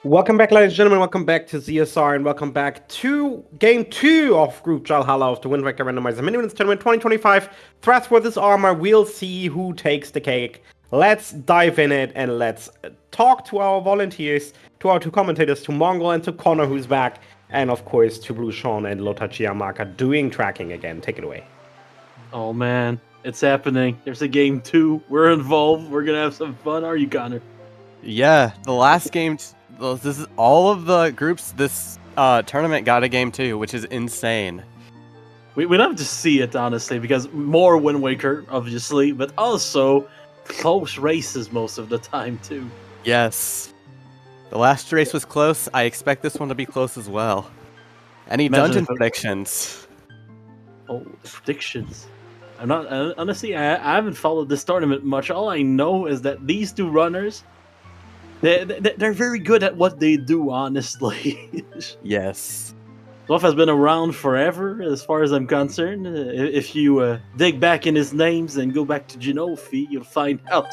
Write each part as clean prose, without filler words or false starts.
Welcome back, ladies and gentlemen. Welcome back to ZSR, and welcome back to Game 2 of Group Jalhalla of the Wind Waker Randomizer Miniblins Tournament 2025. Threats for this armor. We'll see who takes the cake. Let's dive in it, and let's talk to our volunteers, to our two commentators, to Mongol and to Connor, who's back, and of course to Blue Sean and Lothar Chiamaka doing tracking again. Take it away. Oh man, it's happening. There's a game 2. We're involved. We're gonna have some fun. Are you, Connor? Yeah, the last game. This is all of the groups. This tournament got a game 2, which is insane. We love to see it, honestly, because more Wind Waker, obviously, but also close races most of the time too. Yes, the last race was close. I expect this one to be close as well. Any Imagine dungeon if it- predictions? Oh, predictions. I'm not honestly. I haven't followed this tournament much. All I know is that these two runners, they're very good at what they do. Honestly, Yes. Zwaf has been around forever, as far as I'm concerned. If you dig back in his names and go back to Genofi, you'll find out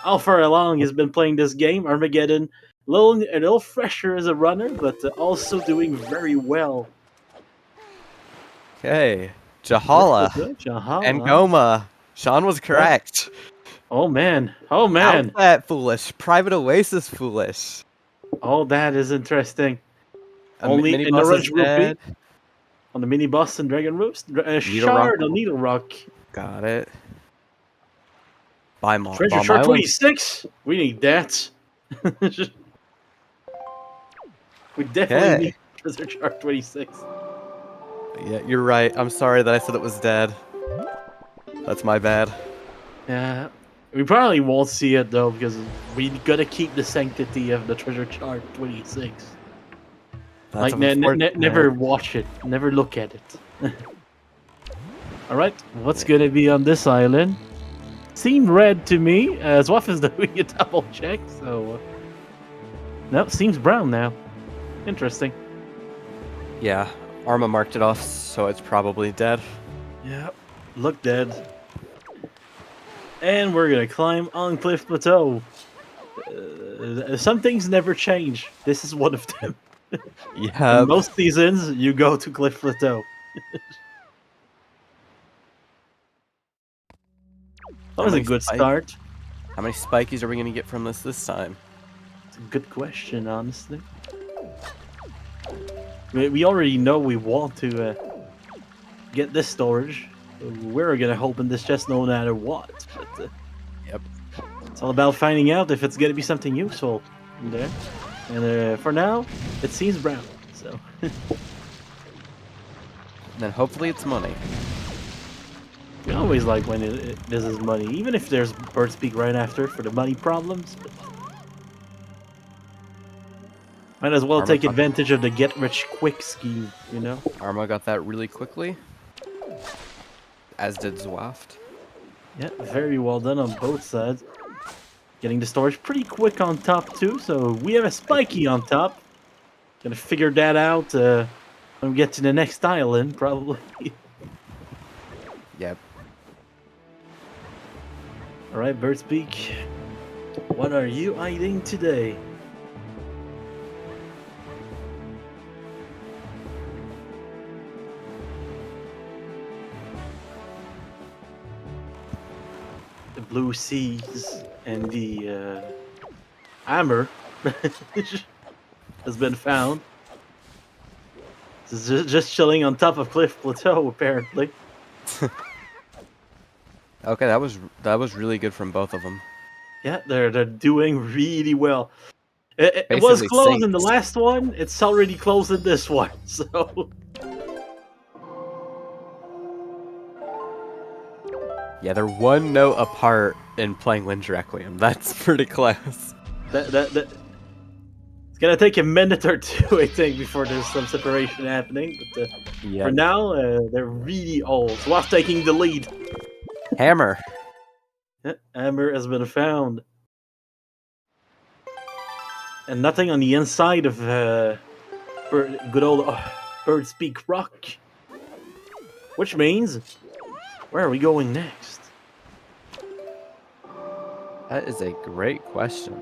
how far along he's been playing this game. Armageddon, a little fresher as a runner, but also doing very well. Okay. Jalhalla Jalhalla. and Goma. Sean was correct. Oh man. Oh man. Outlet foolish. Private Oasis foolish. Oh, that is interesting. Only Mini in the boss Red is Rupee, dead. on the mini boss and Dragon Roost, Needle Shard Rock. on Needle Rock. Got it. By Treasure Bomb Shard Island. 26. We need that. We definitely Okay. need Treasure Shard 26. Yeah, you're right. I'm sorry that I said it was dead. That's my bad. Yeah. We probably won't see it though because we gotta keep the sanctity of the Treasure Shard 26. That's Like unfortunate. never watch it, never look at it. All right, what's gonna be on this island? Seemed red to me. Zwaf is doing a double check, so no, seems brown now. Interesting. Yeah, Arma marked it off, so it's probably dead. Yeah, look dead. And we're gonna climb on Cliff Plateau. Some things never change. This is one of them. Yeah. In most seasons, you go to Cliff Plateau. That was a many good spikes? start. How many spikies are we gonna get from this time? It's a good question, honestly. We already know we want to get this storage. We're gonna open this chest no matter what. But, Yep. it's all about finding out if it's gonna be something useful in there. And for now, it seems brown. So Then hopefully it's money. we always like when this is money, even if there's bird speak right after for the money problems. But might as well Armor take pocket. advantage of the get rich quick scheme, you know. Arma got that really quickly. As did Zwaf. Yeah, very well done on both sides. Getting the storage pretty quick on top too, so we have a spiky on top. Gonna figure that out when we get to the next island, probably. Yep. Alright, Birdspeak. What are you eating today? The blue seas and the hammer has been found. This is just chilling on top of Cliff Plateau, apparently. Okay, that was really good from both of them. Yeah, they're doing really well. It was Basically closed in the saints. last one. It's already closed in this one. So Yeah, they're one note apart in playing Wind Requiem. That's pretty close. that it's gonna take a minute or two, I think, before there's some separation happening. But Yeah. for now, they're really old. Zwaf taking the lead. Hammer. Yeah, Hammer has been found. And nothing on the inside of good old Birdspeak Rock. Which means, where are we going next? That is a great question.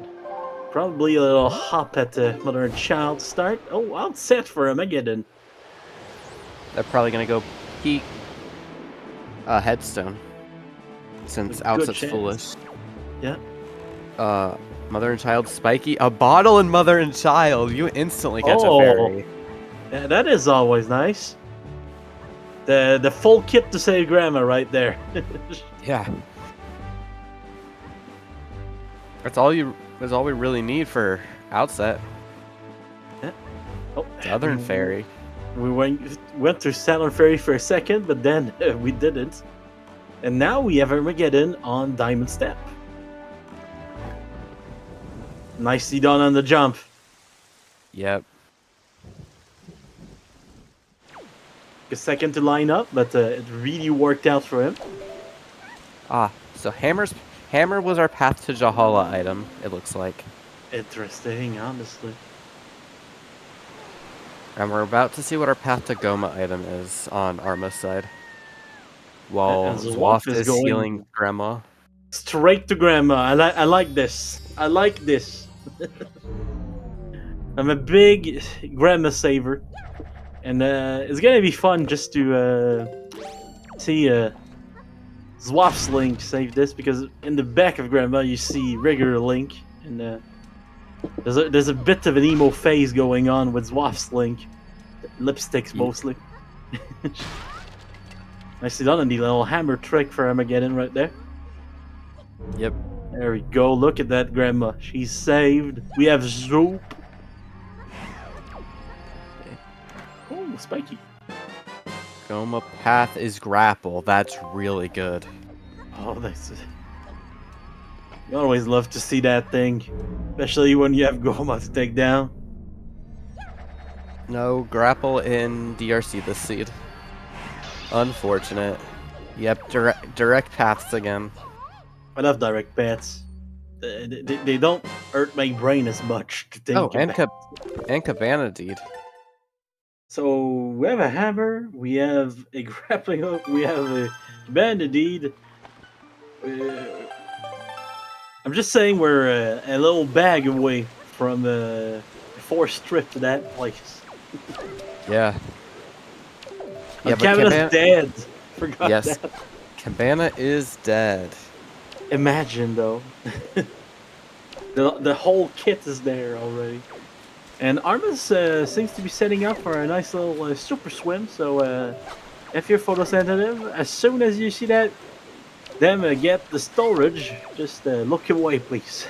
Probably a little hop at the mother and child start. Oh, outset for Armageddon. They're probably gonna go peek headstone. Since Good outset's chance. foolish. Yeah. Mother and child spiky. A bottle and mother and child. You instantly catch a fairy. Yeah, that is always nice. The full kit to save grandma right there. Yeah. That's all we really need for outset. Yeah. Oh, Southern fairy. We went through Southern Fairy for a second, but then we didn't. And now we have Armageddon on Diamond Step. Nicely done on the jump. Yep. A second to line up, but it really worked out for him. So hammer was our path to Jalhalla item, it looks like. Interesting, honestly. And we're about to see what our path to Goma item is on Arma's side. While And Zwaf Zwaf is is going- healing Grandma. Straight to grandma. I like this. I like this. I'm a big grandma saver, and it's gonna be fun just to see Zwaf's Link save this, because in the back of grandma you see regular Link, and there's a bit of an emo phase going on with Zwaf's Link. Lipsticks mostly. Nicely done on the little hammer trick for Armageddon right there. Yep. There we go. Look at that grandma. She's saved. We have Zoop. Oh, spiky. Goma path is grapple. That's really good. Oh, that's. You always love to see that thing, especially when you have Goma to take down. No grapple in DRC this seed. Unfortunate. Yep, direct paths again. I love direct paths. They don't hurt my brain as much to think Oh, and about. Cabana deed. So we have a hammer, we have a grappling hook, we have a bandit deed. I'm just saying we're a little bag away from a forced trip to that place. Yeah. Yeah, Cabana's dead. Forgot Yes. that. Cabana is dead. Imagine though. the whole kit is there already. And Arma's seems to be setting up for a nice little super swim, so if you're photosensitive, as soon as you see that them get the storage, just look away please.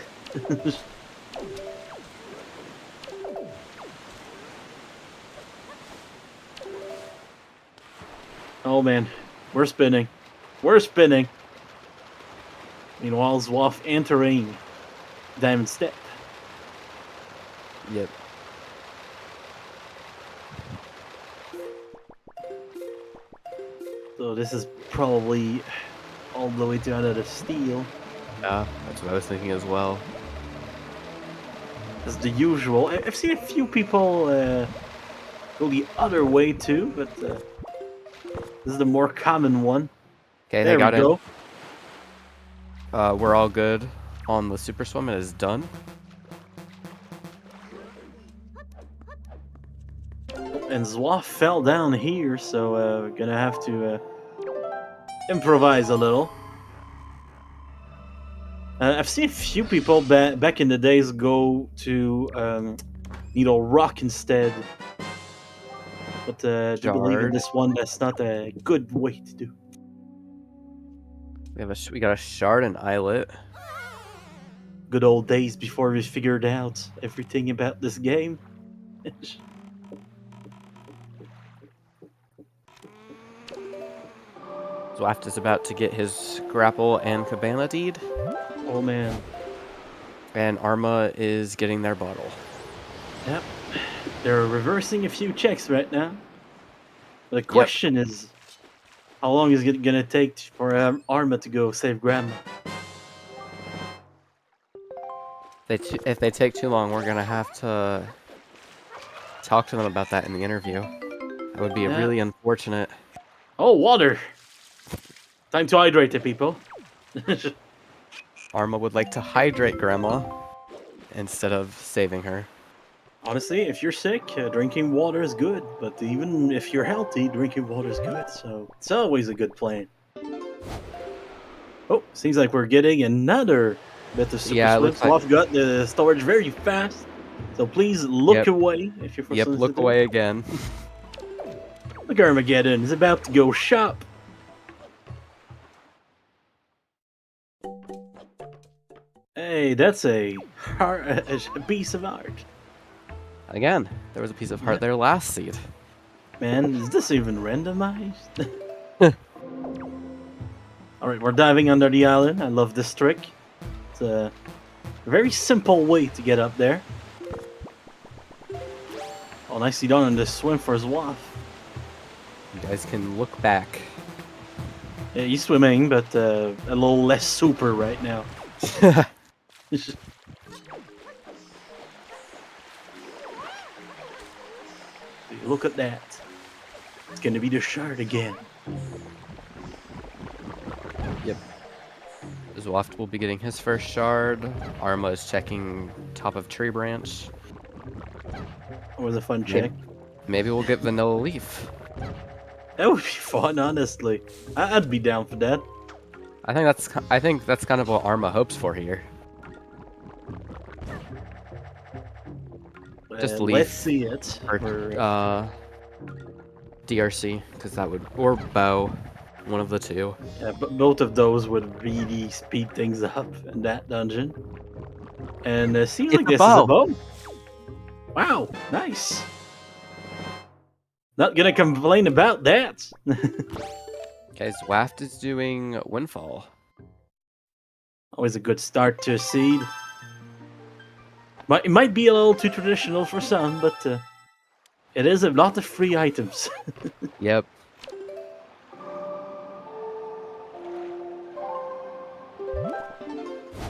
Oh man, we're spinning. We're spinning. Meanwhile, Zwaf entering Diamond Step. Yep. So this is probably all the way down to the steel. Yeah, that's what I was thinking as well. As the usual. I've seen a few people go the other way too, but this is the more common one. Okay, There they got we go. it. We're all good on the super swim. It is done. And Zwaf fell down here, so we're gonna have to improvise a little. I've seen a few people back in the days go to Needle Rock instead. But to believe in Shard. this one, that's not a good way to do. We got a shard and eyelet. Good old days before we figured out everything about this game. Zwaf is about to get his grapple and cabana deed. Oh man. And Arma is getting their bottle. Yep. They're reversing a few checks right now. The question is, how long is it gonna take for Arma to go save Grandma? If they take too long, we're gonna have to talk to them about that in the interview. That would be really unfortunate. Oh, water! Time to hydrate the people. Arma would like to hydrate Grandma. instead of saving her. Honestly, if you're sick, drinking water is good. But even if you're healthy, drinking water is good. So it's always a good plan. Oh, seems like we're getting another bit of super Yeah, it swift. looks like- Zwaf got the storage very fast. So please look Yep. away if you're for Yep, look away again. Look, Armageddon is about to go shop. Hey, that's a piece of art. Again, there was a piece of heart there last seed. Man, is this even randomized? Alright, we're diving under the island. I love this trick. It's a very simple way to get up there. Oh, nicely done on this swim for Zwaf. You guys can look back. Yeah, he's swimming, but a little less super right now. Look at that. It's gonna be the shard again. Yep. Zwaf will be getting his first shard. Arma is checking top of tree branch. That was a fun check. Maybe we'll get vanilla leaf. That would be fun, honestly. I'd be down for that. I think that's kind of what Arma hopes for here. Just leaf. Let's see it. Or DRC, because that would, or bow, one of the two. Yeah, but both of those would really speed things up in that dungeon. And it seems It's like a this bow. is a bow. Wow, nice. Not gonna complain about that. Okay, Zwaf is doing Windfall. Always a good start to a seed. It might be a little too traditional for some, but it is a lot of free items. Yep.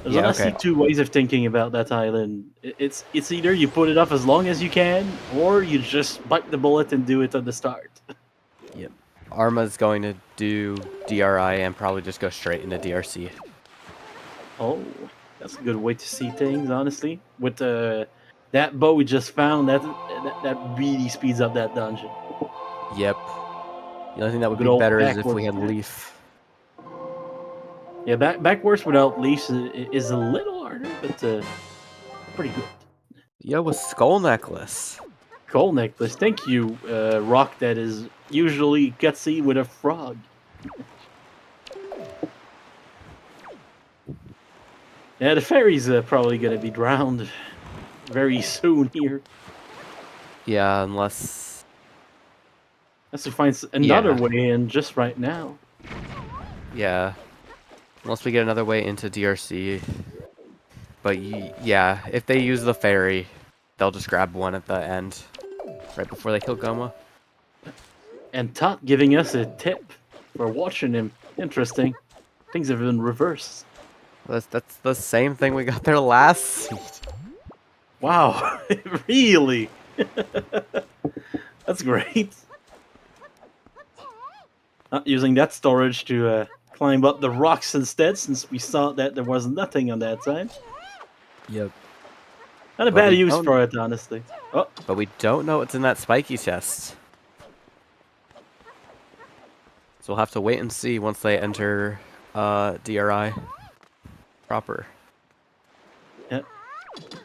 There's Yeah, honestly okay. two ways of thinking about that island. It's either you put it off as long as you can, or you just bite the bullet and do it at the start. Yep. Arma's going to do DRI and probably just go straight into DRC. Oh, that's a good way to see things, honestly. With that bow we just found, that really speeds up that dungeon. Yep. The only thing that would Good be old better is if backwards we had attack. leaf. Yeah, backwards without leaves is a little harder, but pretty good. Yo, a skull necklace. Gold necklace, thank you, rock that is usually gutsy with a frog. Yeah, the fairy's probably gonna be drowned very soon here. Yeah, unless... Unless we find another Yeah. way in just right now. Yeah. Unless we get another way into DRC. But yeah, if they use the ferry, they'll just grab one at the end. Right before they kill Goma. And Tot giving us a tip for watching him. Interesting. Things have been reversed. That's the same thing we got there last seed. Wow, really? That's great. Not using that storage to climb up the rocks instead, since we saw that there was nothing on that side. Yep. Not a But bad we use don't- for it, honestly. Oh, But we don't know what's in that spiky chest. So we'll have to wait and see once they enter DRI proper. at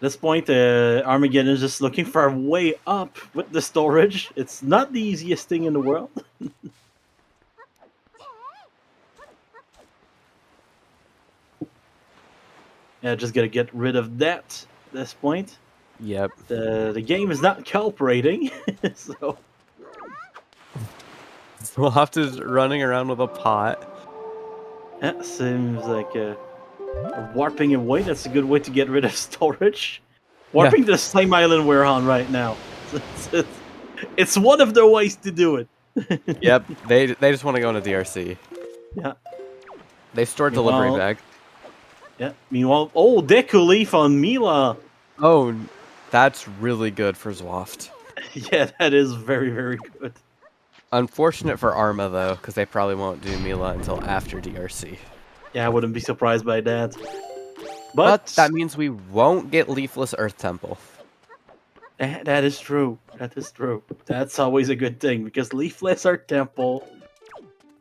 this point, Armageddon is just looking for a way up with the storage. It's not the easiest thing in the world. Yeah, just gotta get rid of that at this point. Yep. The game is not cooperating, so So we'll have to running around with a pot. that seems like warping away. That's a good way to get rid of storage. Warping to the same island we're on right now. It's one of the ways to do it. Yep. They just want to go into DRC. Yeah. They stored delivery Well- bag. Yeah. Meanwhile, oh, Deku Leaf on Mila. Oh, that's really good for Zwaf. Yeah, that is very, very good. Unfortunate for Arma though, because they probably won't do Mila until after DRC. Yeah, I wouldn't be surprised by that. But that means we won't get Leafless Earth Temple. That is true. That is true. That's always a good thing, because Leafless Earth Temple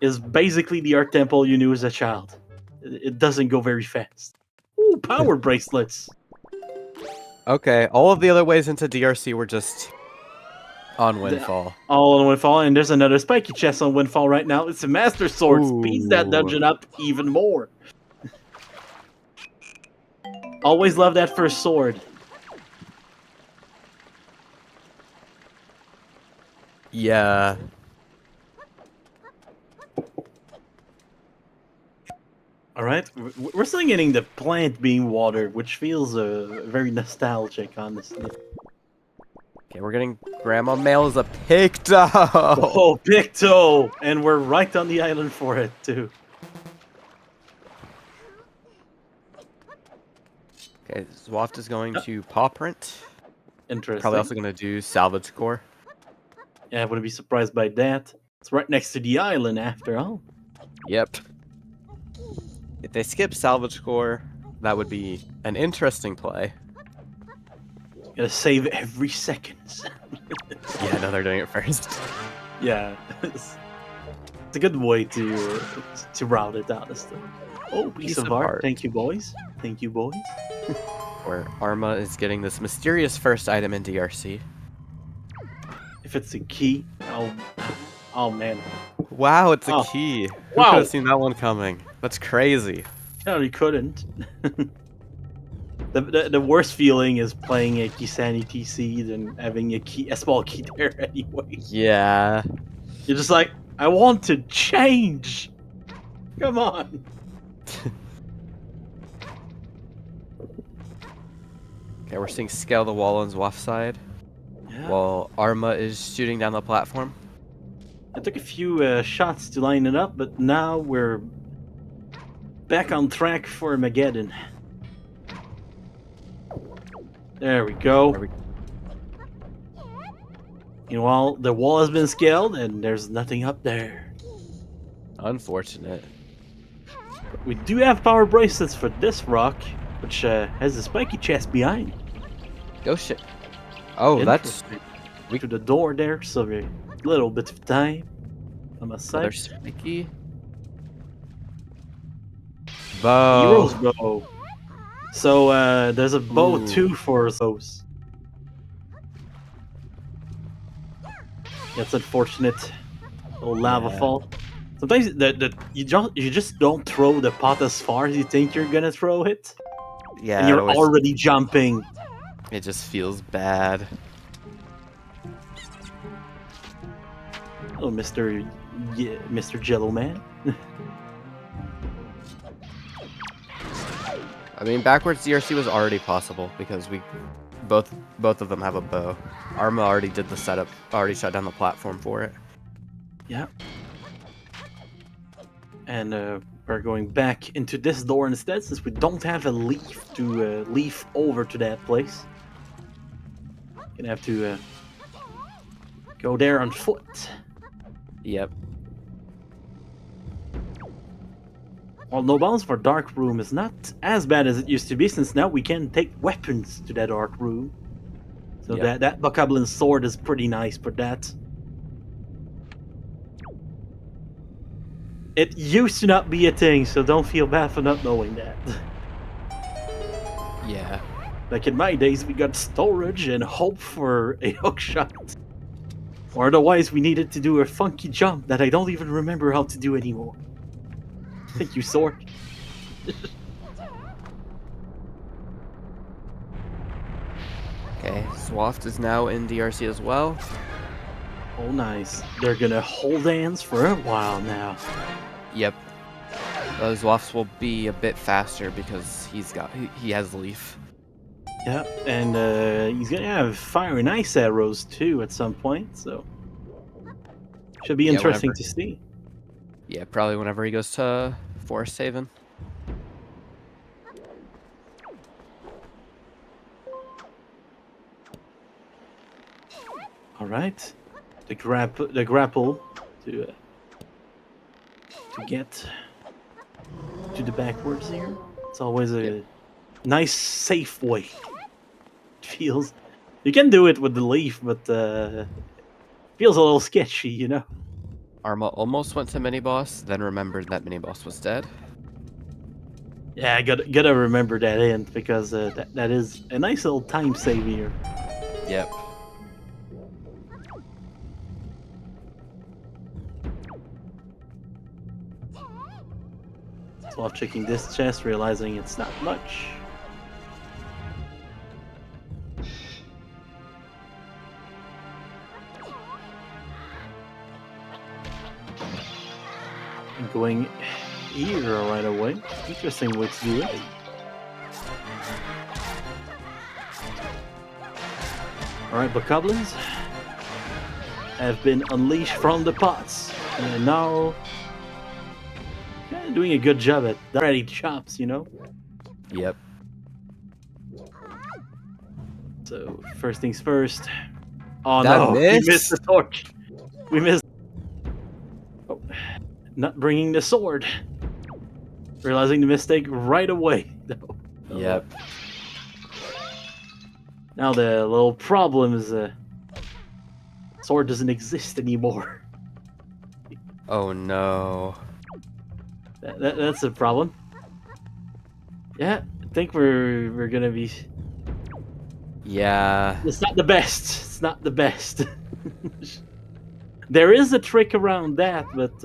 is basically the Earth Temple you knew as a child. It doesn't go very fast. Ooh, power bracelets. Okay, all of the other ways into DRC were just on Windfall. All on Windfall, and there's another spiky chest on Windfall right now. It's a Master Sword. Speeds that Ooh. dungeon up even more. Always love that first sword. Yeah. Alright, we're still getting the plant being watered, which feels very nostalgic, honestly. Okay, we're getting Grandma Mail as a Picto! Oh, Picto! And we're right on the island for it, too. Okay, Zwaf is going to Paw Print. Interesting. Probably also going to do Salvage Core. Yeah, I wouldn't be surprised by that. It's right next to the island, after all. Yep. If they skip Salvage Core, that would be an interesting play. Gotta save every second. Yeah, no, they're doing it first. Yeah. It's a good way to route it, honestly. Oh, piece of art. Thank you, boys. Thank you, boys. Where Arma is getting this mysterious first item in DRC. If it's a key, oh man. Wow, it's a key. Who could have seen that one coming? That's crazy. No, you couldn't. The worst feeling is playing a Kisani TC than having a small key there anyway. Yeah. You're just like, I want to change. Come on. Okay, we're seeing Scale the Wall on Zwaf's side. Yeah. While Arma is shooting down the platform. I took a few shots to line it up, but now we're back on track for Armageddon. There we go. Meanwhile, the wall has been scaled and there's nothing up there. Unfortunate. But we do have power bracelets for this rock, which has a spiky chest behind. Go shit. Oh, that's... To the door there, so a little bit of time on my side. Another spiky. Bow. Hero's bow. So there's a bow too for those. That's unfortunate. Little lava fall. Sometimes you just don't throw the pot as far as you think you're gonna throw it. Yeah. And you're already jumping. It just feels bad. Oh, Mr. Jello Man. I mean, backwards DRC was already possible because we both of them have a bow. Arma already did the setup, already shut down the platform for it. Yeah. And we're going back into this door instead, since we don't have a leaf to leaf over to that place. Gonna have to go there on foot. Yep. Well, no bounds for Dark Room is not as bad as it used to be, since now we can take weapons to that Dark Room. So that Bokoblin sword is pretty nice for that. It used to not be a thing, so don't feel bad for not knowing that. Yeah. Like in my days, we got storage and hope for a hookshot. Or otherwise, we needed to do a funky jump that I don't even remember how to do anymore. Thank you, sword. Okay, Zwaf is now in DRC as well. Oh, nice. They're gonna hold hands for a while now. Yep. Those Zwafs will be a bit faster because he has Leaf. Yeah, and he's gonna have fire and ice arrows too at some point, so should be interesting to see. Yeah, probably whenever he goes to Forest Haven. All right, the grapple to get to the backwards here. It's always a nice, safe way. It feels. You can do it with the leaf, but feels a little sketchy, you know. Arma almost went to mini boss, then remembered that mini boss was dead. Yeah, I gotta remember that hint because that is a nice little time saver. Yep. So I'm checking this chest, realizing it's not much. I'm going here right away. Interesting way to do it. Alright, bokoblins have been unleashed from the pots. And now doing a good job at ready chops, you know? Yep. So, first things first. Oh That no, missed? we missed the torch. We missed. Oh, not bringing the sword. Realizing the mistake right away. No. Yep. Now the little problem is sword doesn't exist anymore. Oh no. That's a problem. Yeah, I think we're gonna be. Yeah. It's not the best. It's not the best. There is a trick around that, but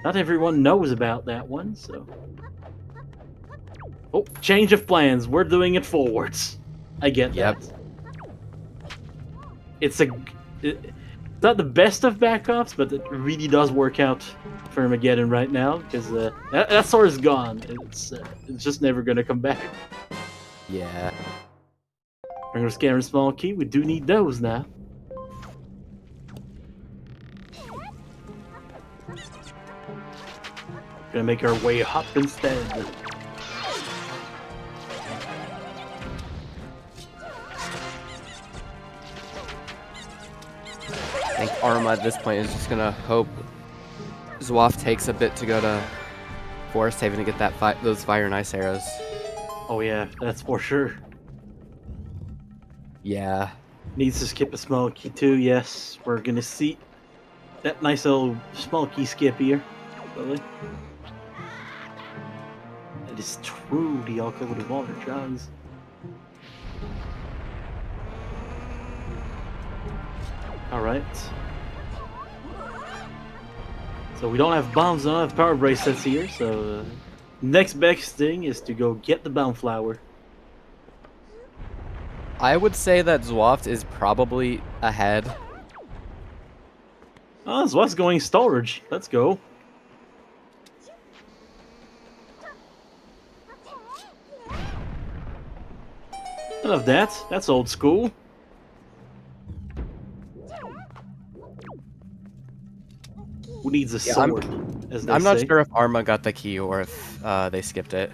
not everyone knows about that one. So, oh, change of plans. We're doing it forwards. I get Yep. that. It's not the best of backups, but it really does work out for Armageddon right now because that sword is gone. It's just never gonna come back. Yeah. We're gonna scan a small key. We do need those now. Gonna make our way up instead. I think Arma at this point is just gonna hope Zwaf takes a bit to go to Forest Haven to get that those fire and ice arrows. Oh yeah, that's for sure. Yeah. Needs to skip a small key too. Yes, we're gonna see that nice little small key skip here. Really. That is true. The alcohol with the water jugs. All right. So we don't have bombs, don't have power bracelets here. So next best thing is to go get the bomb flower. I would say that Zwaf is probably ahead. Oh, so what's going storage? Let's go. I love that. That's old school. Who needs a sword? as they I'm not say? sure if Arma got the key or if they skipped it.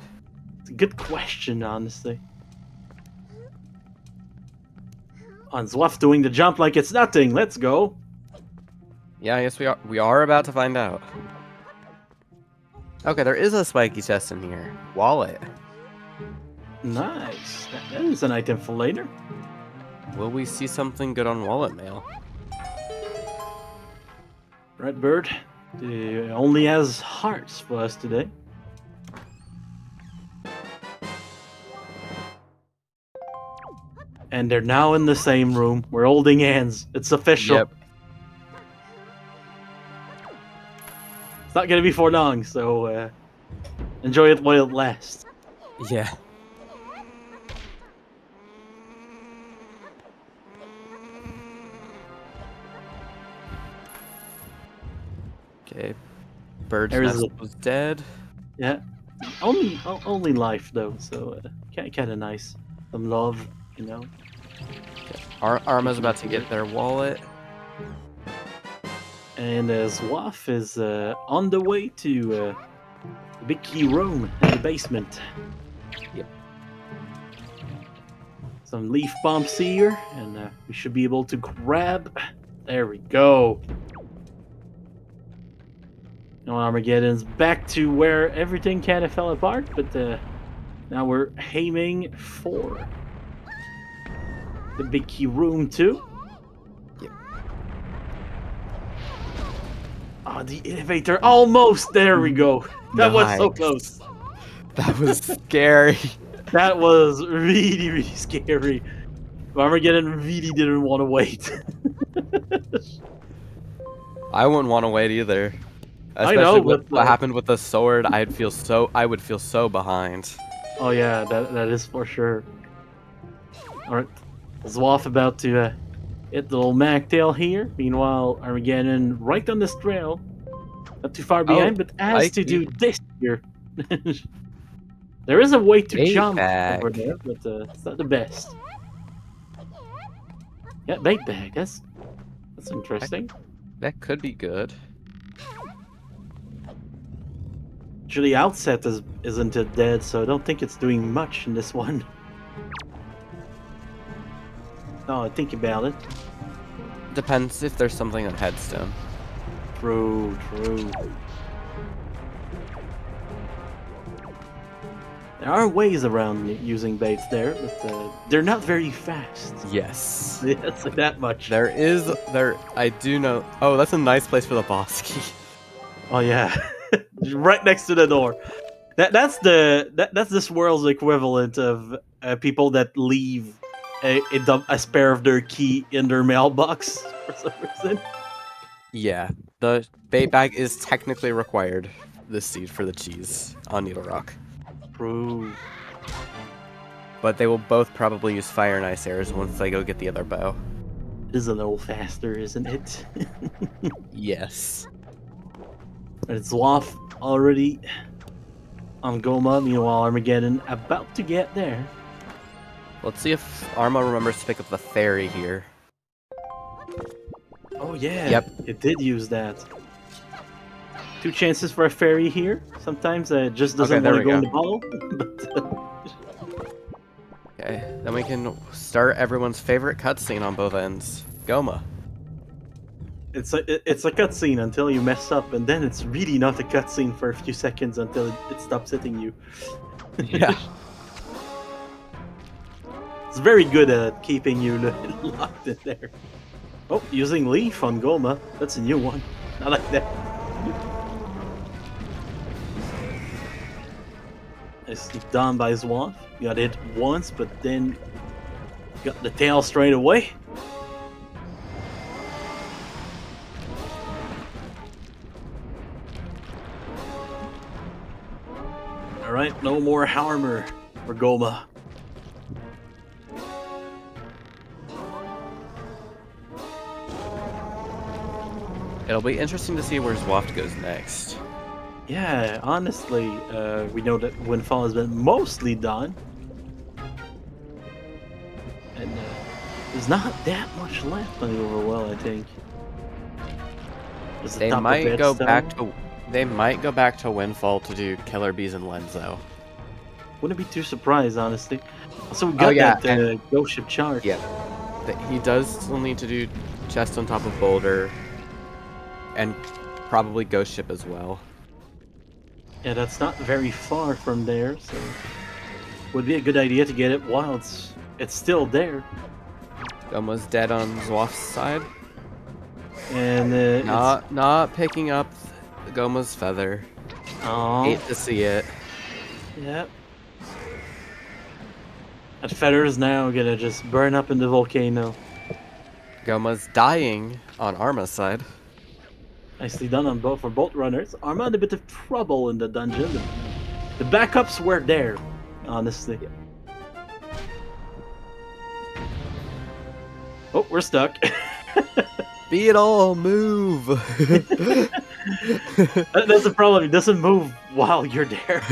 It's a good question, honestly. On Zwaf doing the jump like it's nothing. Let's go. Yeah, I guess we are about to find out. Okay, there is a spiky chest in here. Wallet. Nice. That is an item for later. Will we see something good on wallet mail? Redbird only has hearts for us today. And they're now in the same room. We're holding hands. It's official. Yep. It's not gonna be for long, so enjoy it while it lasts. Yeah. Okay. Bird's There's nest was dead. Yeah, only life though, so kind of nice. Some love, you know. Arma's about to get their wallet. And Zwaf is on the way to the big key room in the basement. Yep. Some leaf bombs here, and we should be able to grab. There we go. Now Armageddon's back to where everything kind of fell apart, but Now we're aiming for the big key room 2. Yep. Oh, the elevator. Almost. There we go. That was so Nice. close. That was scary. That was really, really scary. Armageddon really didn't want to wait. I wouldn't want to wait either. I Especially know, with but, what happened with the sword, I would feel so behind. Oh yeah, that is for sure. Alright. Zwaf about to hit the little magtail here. Meanwhile, Armageddon right on this trail. Not too far behind, but has to do this here. There is a way to Bait jump bag. over there, but it's not the best. Yeah, bait bag. That's interesting. That could be good. Actually, Outset isn't it dead, so I don't think it's doing much in this one. No, I think about it. Depends if there's something on Headstone. True. There are ways around using baits there, but they're not very fast. Yes. Yes, that much. I do know. Oh, that's a nice place for the boss key. Oh yeah, right next to the door. That's this world's equivalent of people that leave a spare of their key in their mailbox for some reason. Yeah, the bait bag is technically required. This seed for the cheese on Needle Rock. True. But they will both probably use fire and ice arrows once they go get the other bow. It is a little faster, isn't it? Yes. And it's Zwaf already on Goma. Meanwhile, Armageddon about to get there. Let's see if Arma remembers to pick up the fairy here. Oh yeah. Yep. It did use that. 2 chances for a fairy here. Sometimes it just doesn't Okay, want to there go we in the bottle. Okay, then we can start everyone's favorite cutscene on both ends. Goma. It's a cutscene until you mess up, and then it's really not a cutscene for a few seconds until it stops hitting you. Yeah. It's very good at keeping you locked in there. Oh, using Leaf on Goma. That's a new one. I like that. It's done by Zwaf. Got hit once, but then got the tail straight away. Alright, no more armor for Goma. It'll be interesting to see where Zwaf goes next. Yeah, honestly, we know that Windfall has been mostly done. And there's not that much left on the Overwell, I think. They might go back to Windfall to do Killer Bees and Lenzo. Wouldn't be too surprised, honestly. Also, we got that Ghost Ship charge. Yeah. He does still need to do Chest on top of Boulder. And probably Ghost Ship as well. Yeah, that's not very far from there, so would be a good idea to get it while it's still there. Goma's dead on Zwaf's side. And Not picking up Goma's feather. Oh, Hate to see it. yep. That feather is now gonna just burn up in the volcano. Goma's dying on Arma's side. Nicely done on both for both runners. Arma in a bit of trouble in the dungeon. The backups were there, honestly. Oh, we're stuck. Beetle, move! That's the problem. It doesn't move while you're there.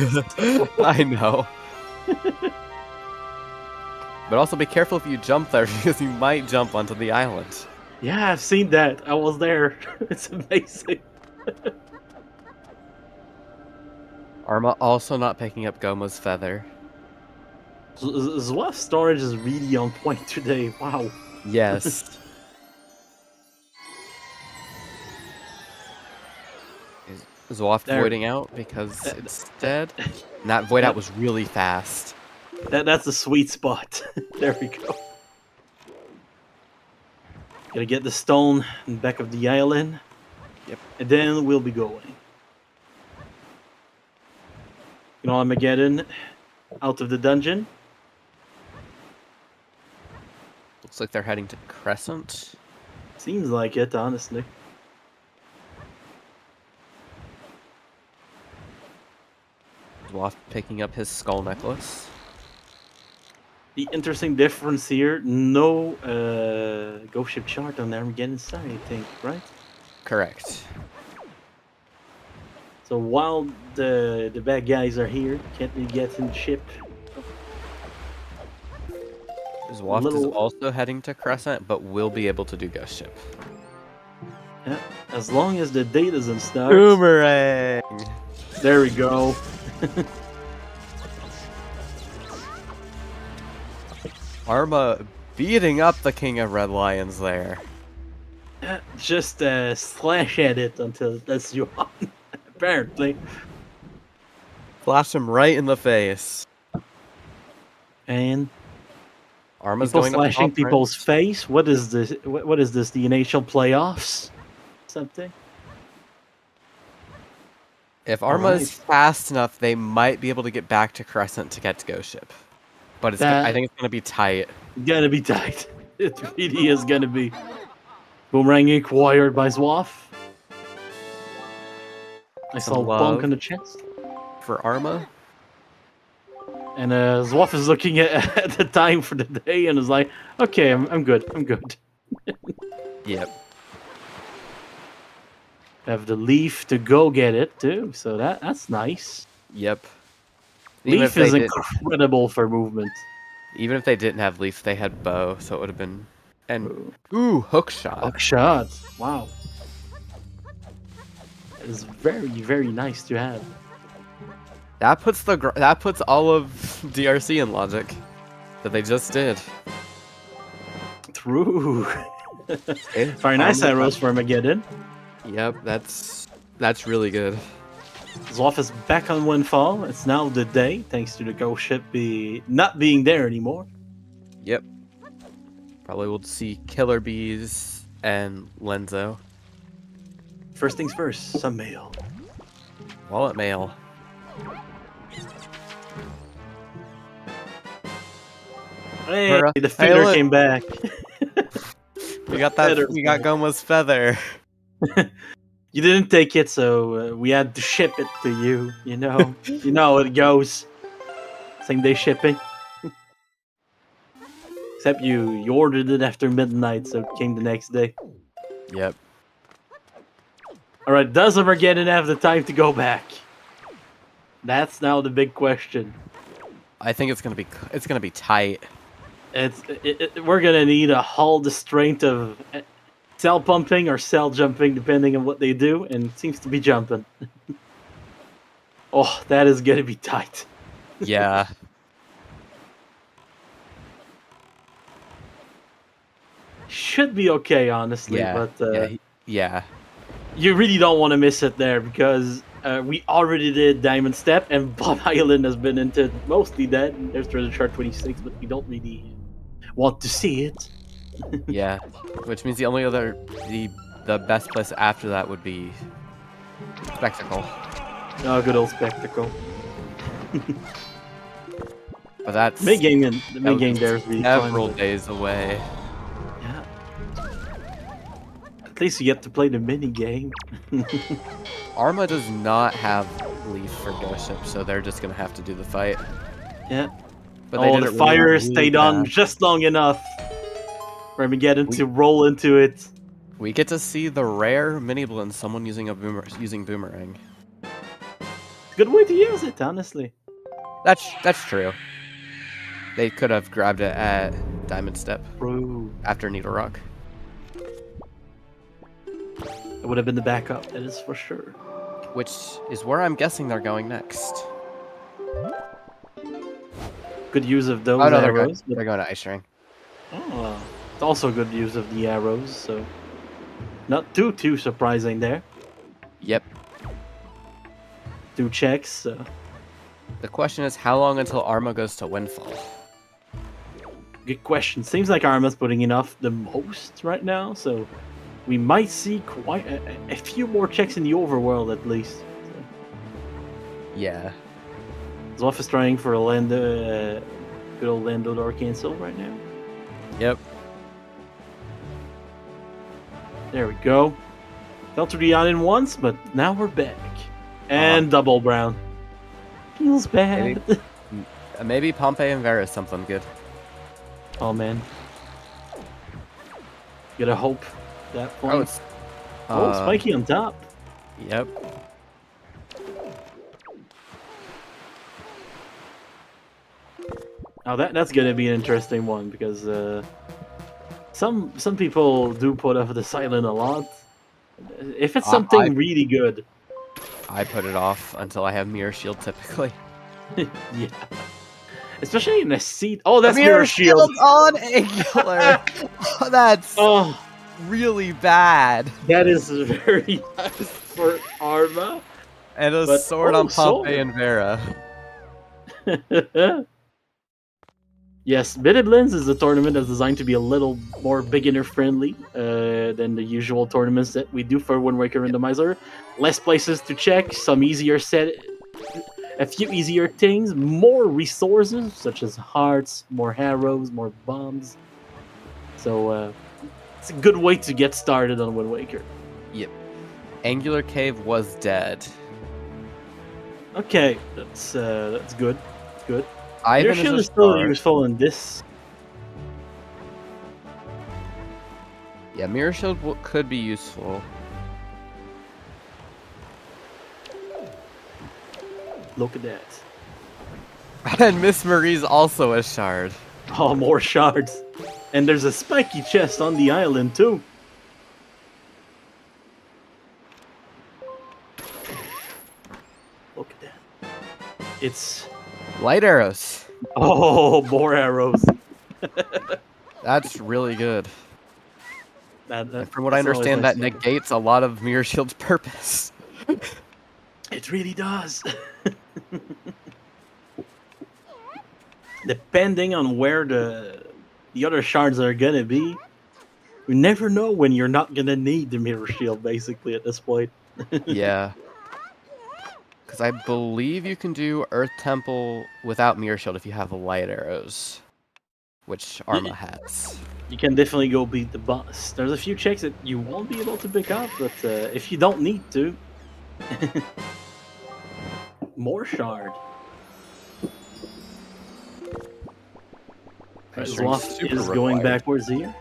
I know. But also be careful if you jump there, because you might jump onto the island. Yeah, I've seen that. I was there. It's amazing. Arma also not picking up Goma's feather. Zwaf's storage is really on point today. Wow. Yes. Zwaf There. voiding out because it's dead. And that void out was really fast. That's a sweet spot. There we go. Gotta get the stone in the back of the island. Yep. And then we'll be going. You know, Armageddon out of the dungeon. Looks like they're heading to Crescent. Seems like it, honestly. Zwaf picking up his skull necklace. The interesting difference here, no ghost ship chart on the Armageddon side, I think, right? Correct. So while the bad guys are here, can't really get in the ship. Zwaf is also heading to Crescent, but will be able to do Ghost Ship. Yeah, as long as the date doesn't start. Boomerang! There we go. Arma beating up the King of Red Lions there. Just slash at it until it lets you on, apparently. Flash him right in the face. And Arma's people going to slashing top people's range. face. What is this? What is this? The NHL playoffs? Something? If Arma is Alright. fast enough, they might be able to get back to Crescent to get to Ghost Ship. But I think it's going to be tight. Gonna be tight. It really is gonna be. Boomerang acquired by Zwaf. I saw Some a bonk love. on the chest. For Arma, And Zwaf is looking at the time for the day and is like, okay, I'm good. I'm good. yep. Have the leaf to go get it too, so that's nice. Yep. Even Leaf if they is did- incredible for movement. Even if they didn't have Leaf, they had Bow, so it would have been... And, ooh, Hook Shot. Buck shot. Wow. That is very, very nice to have. That puts all of DRC in logic. That they just did. True. Okay, Very nice Arma- arrows for Armageddon. Yep, that's really good. Zwaf is back on Windfall. It's now the day, thanks to the ghost ship not being there anymore. Yep. Probably will see Killer Bees and Lenzo. First things first, some mail. Wallet mail. Hey, Bruh. the Hey, feeder look. came back. We got that. Feather's We got back. Goma's feather. You didn't take it, so we had to ship it to you. You know, you know how it goes. Same day shipping. Except you ordered it after midnight, so it came the next day. Yep. All right, does Armageddon have the time to go back? That's now the big question. I think it's gonna be tight. We're gonna need all the strength of cell pumping or cell jumping, depending on what they do, and it seems to be jumping. Oh, that is gonna be tight. Yeah. Should be okay, honestly, Yeah. but Yeah. you really don't want to miss it there because we already did Diamond Step, and Bob Island has been into mostly dead. There's Treasure Chart 26, but we don't really want to see it. Yeah. Which means the only other the best place after that would be Spectacle. Oh, good old Spectacle. But that's Mid game the that mid would game be there is really fun. several days away. Yeah. At least you get to play the mini game. Arma does not have Leaf for Ghost Ship, so they're just gonna have to do the fight. Yeah. But they Oh, did the it fire really stayed on fast. just long enough for Armageddon to roll into it. We get to see the rare Miniblins, someone using boomerang. Good way to use it, honestly. That's true. They could have grabbed it at Diamond Step Bro. after Needle Rock. It would have been the backup, that is for sure. Which is where I'm guessing they're going next. Good use of those Oh no, arrows. they're going to Ice Ring. Oh, it's also good use of the arrows, so not too surprising there. Yep. 2 checks. So. The question is, how long until Arma goes to Windfall? Good question. Seems like Arma's putting enough the most right now, so we might see quite a few more checks in the overworld at least. So. Yeah. Zwaf is trying for a good old Lando Arcane Soul right now. Yep. There we go. Fell through the island once, but now we're back. And double brown. Feels bad. Maybe Pompey and Vera is something good. Oh man. Gotta hope that point. Oh, it's... Spiky on top. Yep. Oh, that's gonna be an interesting one because some people do put off the silent a lot. If it's something really good, I put it off until I have Mirror Shield typically. yeah. Especially in a seat. Oh, that's Mirror Shield on Angular. Oh, that's really bad. That is very nice for Arma. And a sword on Pompey and Vera. Yes, Miniblins is a tournament that's designed to be a little more beginner-friendly than the usual tournaments that we do for Wind Waker Randomizer. Less places to check, a few easier things, more resources, such as hearts, more arrows, more bombs. So, it's a good way to get started on Wind Waker. Yep. Angular Cave was dead. Okay, that's good. Good. Ivan Shield is still useful in this. Yeah, Mirror Shield could be useful. Look at that. And Miss Marie's also a shard. Oh, more shards. And there's a spiky chest on the island, too. Look at that. It's... Light arrows. Oh, more arrows. That's really good. From what I that's understand, that always negates a lot of Mirror Shield's purpose. It really does. Depending on where the other shards are gonna be, you never know when you're not gonna need the Mirror Shield, basically, at this point. Yeah. Because I believe you can do Earth Temple without Mirror Shield if you have light arrows, which Arma has. You can definitely go beat the boss. There's a few checks that you won't be able to pick up, but if you don't need to... More shard. Zwaf is going backwards here.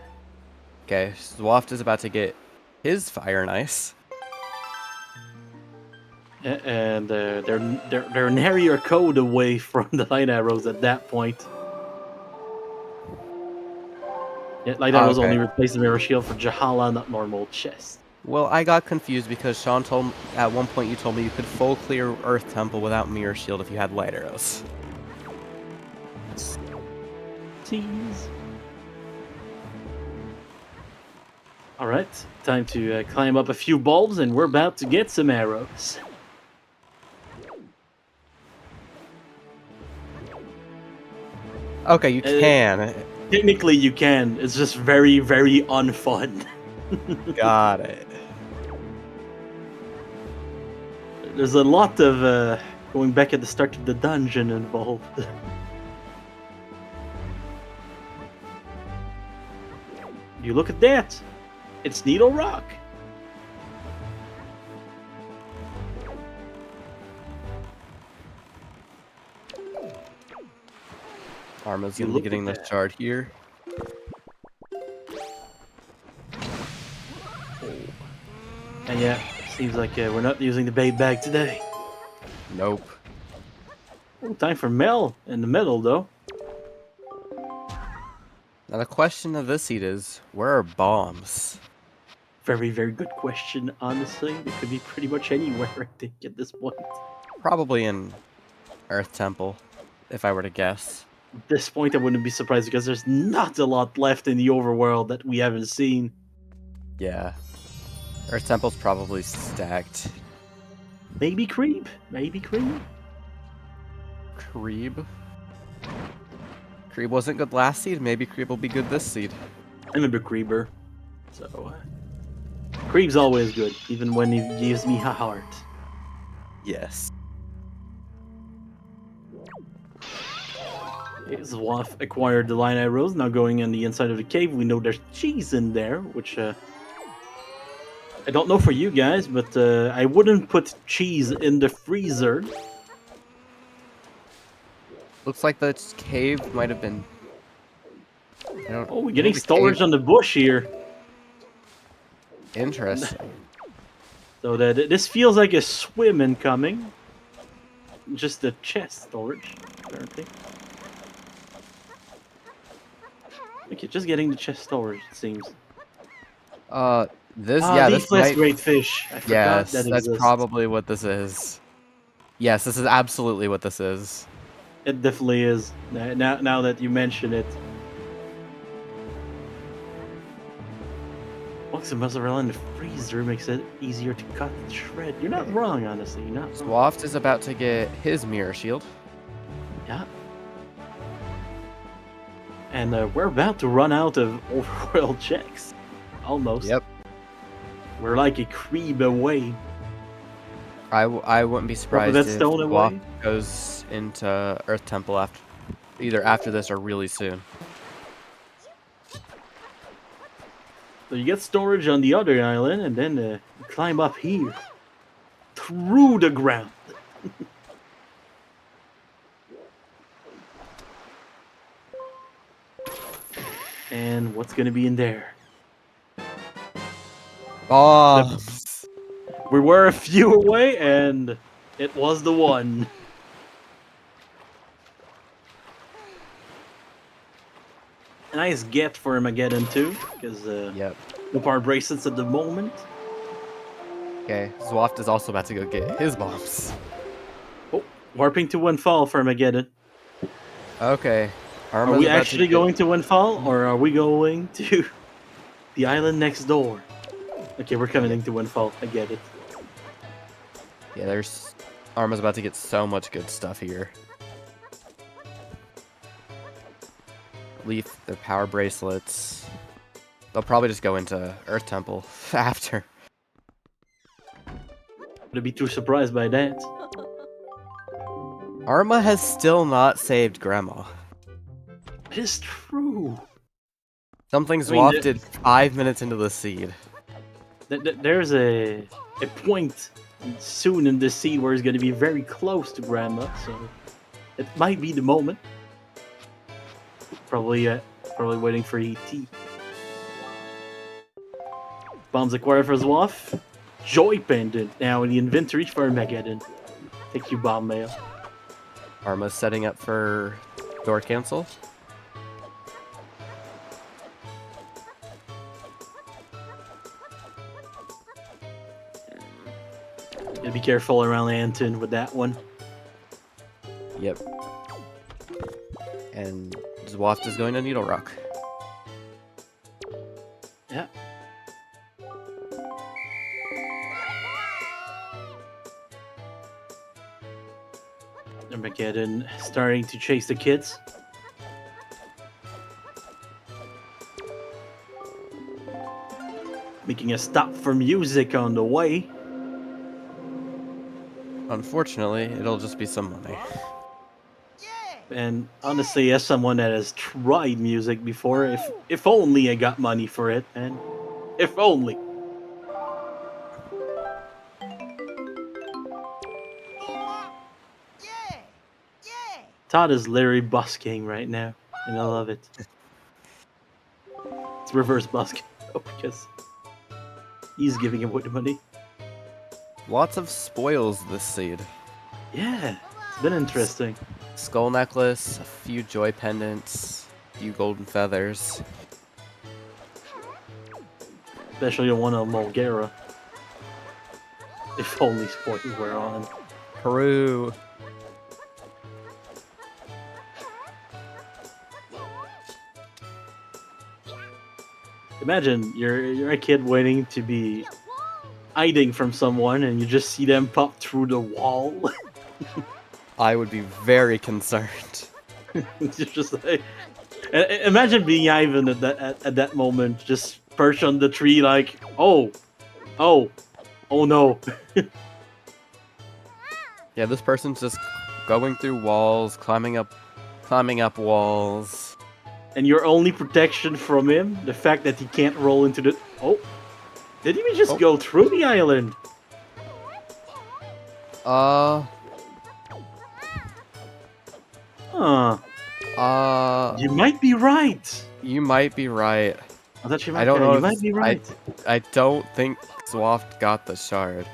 Okay, Zwaf is about to get his Fire and Ice. And they're nary a code away from the light arrows at that point. Yeah, light arrows only replace the Mirror Shield for Jalhalla, not normal chest. Well, I got confused because Sean told at one point you told me you could full clear Earth Temple without Mirror Shield if you had light arrows. Tease. Alright, time to climb up a few bulbs and we're about to get some arrows. Okay, you can. Technically you can, it's just very, very unfun. Got it. There's a lot of going back at the start of the dungeon involved. You look at that! It's Needle Rock! Arma's gonna be getting this shard here. And yeah, seems like we're not using the bait bag today. Nope. Oh, time for Mel in the middle, though. Now the question of this seed is, where are bombs? Very, very good question, honestly. It could be pretty much anywhere, I think, at this point. Probably in Earth Temple, if I were to guess. At this point, I wouldn't be surprised because there's not a lot left in the overworld that we haven't seen. Yeah. Earth Temple's probably stacked. Maybe Creep. Maybe Creep. Creeb. Creeb wasn't good last seed. Maybe Creeb will be good this seed. I remember Creeper. So, Creep's always good, even when he gives me a heart. Yes. Zwaf acquired the line arrows, now going on the inside of the cave. We know there's cheese in there, which I don't know for you guys, but I wouldn't put cheese in the freezer. Looks like the cave might have been. Oh, we're getting storage on the bush here. Interesting. So this feels like a swim incoming. Just the chest storage, apparently. Okay, just getting the chest storage, it seems. This this might... great fish. I forgot yes, that that's exists. probably what this is. Yes, this is absolutely what this is. It definitely is. Now that you mention it. Boxing mozzarella in the freezer makes it easier to cut and shred. You're not wrong, honestly. You're not wrong. Zwaf is about to get his mirror shield. Yeah. And we're about to run out of overworld checks. Almost. Yep. We're like a creep away. I wouldn't be surprised that if stone Zwaf away? goes into Earth Temple either after this or really soon. So you get storage on the other island, and then you climb up here. Through the ground. And what's gonna be in there? Bombs! We were a few away, and it was the one. A nice get for Armageddon too, because Yep. no power bracelets at the moment. Okay, Zwaf is also about to go get his bombs. Oh, warping to Windfall for Armageddon. Okay. Are we actually going to Windfall, or are we going to the island next door? Okay, we're coming into Windfall. I get it. Yeah, there's... Arma's about to get so much good stuff here. Leaf, their power bracelets. They'll probably just go into Earth Temple after. Would be too surprised by that. Arma has still not saved Grandma. It is true. Something Zwaf did 5 minutes into the seed. There's a point soon in this seed where he's going to be very close to Grandma, so it might be the moment. Probably waiting for ET. Bombs acquired for Zwaf. Joy Pendant now in the inventory for Armageddon. Thank you, Bomb Mail. Arma's setting up for door cancel. Gotta be careful around Anton with that one. Yep. And Zwaf is going to Needle Rock. Yeah. Armageddon starting to chase the kids. Making a stop for music on the way. Unfortunately, it'll just be some money. And honestly, as someone that has tried music before, if only I got money for it, and if only. Todd is literally busking right now, and I love it. It's reverse busking, though, because he's giving away the money. Lots of spoils this seed. Yeah, it's been interesting. Skull necklace, a few joy pendants, a few golden feathers. Especially the one on Mulgara. If only spoils were on. Peru. Imagine you're a kid waiting to be hiding from someone and you just see them pop through the wall. I would be very concerned. It's just like, imagine being Ivan at that moment, just perched on the tree, like, oh no. Yeah, this person's just going through walls, climbing up walls. And your only protection from him, the fact that he can't roll into the. Oh, did he just go through the island? Huh. You might be right. You might be right. I thought you might. I don't know. You might be right. I don't think Zwaf got the shard.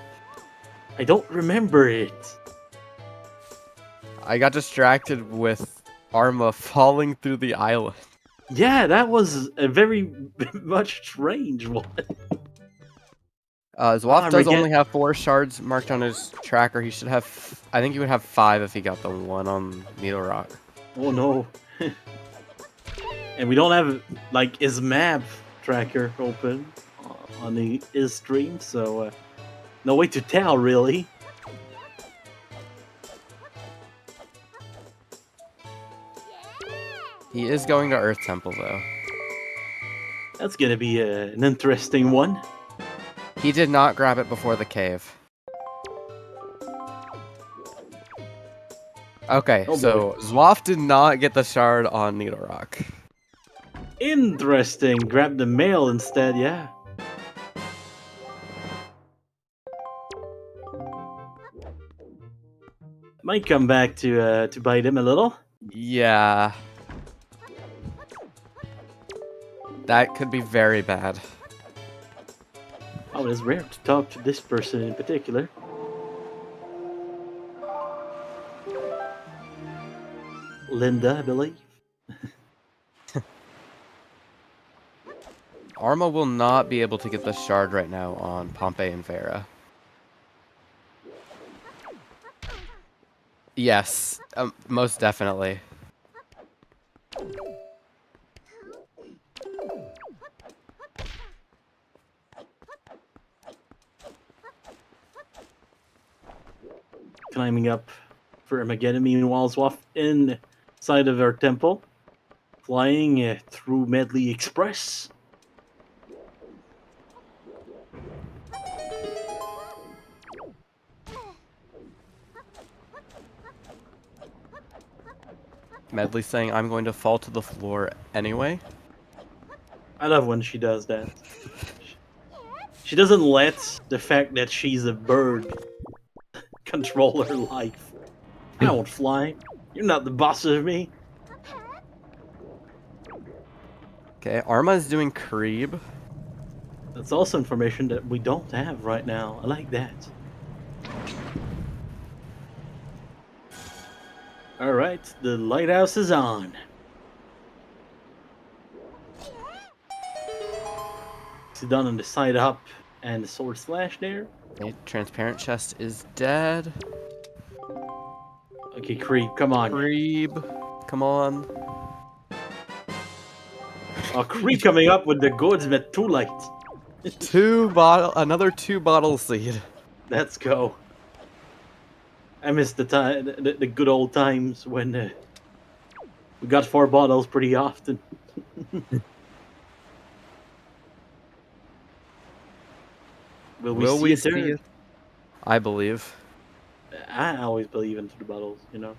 I don't remember it. I got distracted with Arma falling through the island. Yeah, that was a very much strange one. Zwaf does only have 4 shards marked on his tracker. He should have. I think he would have 5 if he got the one on Needle Rock. Oh no. And we don't have like his map tracker open on his stream, so no way to tell really. He is going to Earth Temple though. That's gonna be an interesting one. He did not grab it before the cave. Okay, so Zwaf did not get the shard on Needle Rock. Interesting. Grab the mail instead, yeah. Might come back to bite him a little. Yeah. That could be very bad. Oh, it's rare to talk to this person in particular. Linda, I believe. Arma will not be able to get the shard right now on Pompey and Vera. Yes, most definitely. Climbing up for Armageddon, meanwhile, Zwaf inside of our temple, flying through Medley Express. Medley saying, I'm going to fall to the floor anyway. I love when she does that. She doesn't let the fact that she's a bird control her life. I won't fly. You're not the boss of me. Okay, Arma is doing Creeb. That's also information that we don't have right now. I like that. Alright, the lighthouse is on. It's done on the side up and the sword slash there. Okay, transparent chest is dead. Okay, Creep, come on. Creeb, come on. Oh, Creep coming up with the goods, but too late. Another 2 bottle seed. Let's go. I miss the time, the good old times when we got 4 bottles pretty often. Will we see it? I believe. I always believe into the bottles, you know.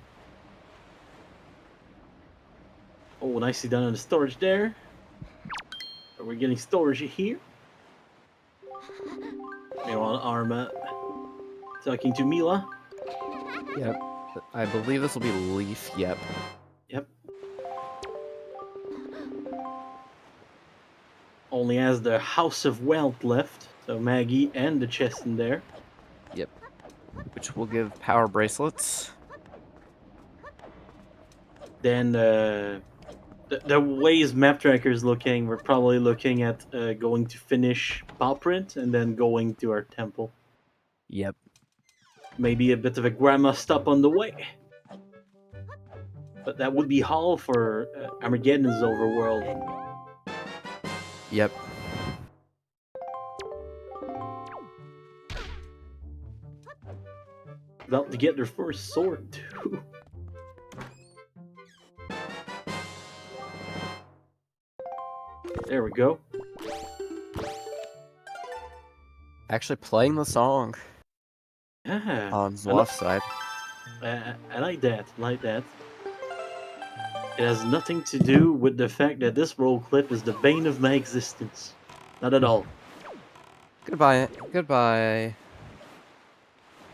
Oh, nicely done on the storage there. Are we getting storage here? Meanwhile, Arma talking to Mila. Yep. I believe this will be Leaf, yep. Yep. Only has the House of Wealth left. So Maggie and the chest in there. Yep. Which will give power bracelets. Then the way his map tracker is looking, we're probably looking at going to finish Bowprint and then going to our temple. Yep. Maybe a bit of a grandma stop on the way. But that would be Hall for Armageddon's overworld. Yep. About to get their first sword too. There we go. Actually playing the song Yeah. on Zwaf's side. I like that. I like that. It has nothing to do with the fact that this roll clip is the bane of my existence. Not at all. Goodbye. Goodbye.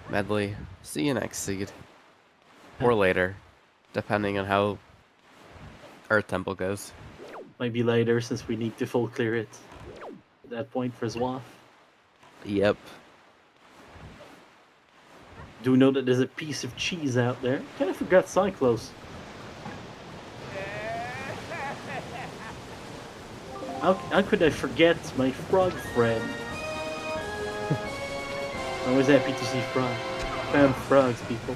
Medley. See you next seed. Or later. Depending on how Earth Temple goes. Might be later since we need to full clear it. At that point for Zwaf. Yep. Do know that there's a piece of cheese out there. Kinda forgot Cyclos. How could I forget my frog friend? I'm always happy to see frogs. Found frogs, people.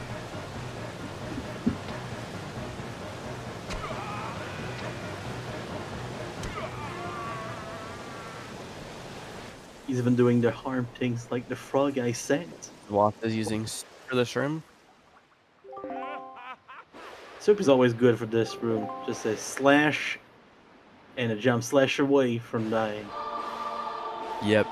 He's even doing the harm things like the frog I sent. Zwaf is using for the shroom. Soup is always good for this room. Just a slash and a jump slash away from dying. Yep.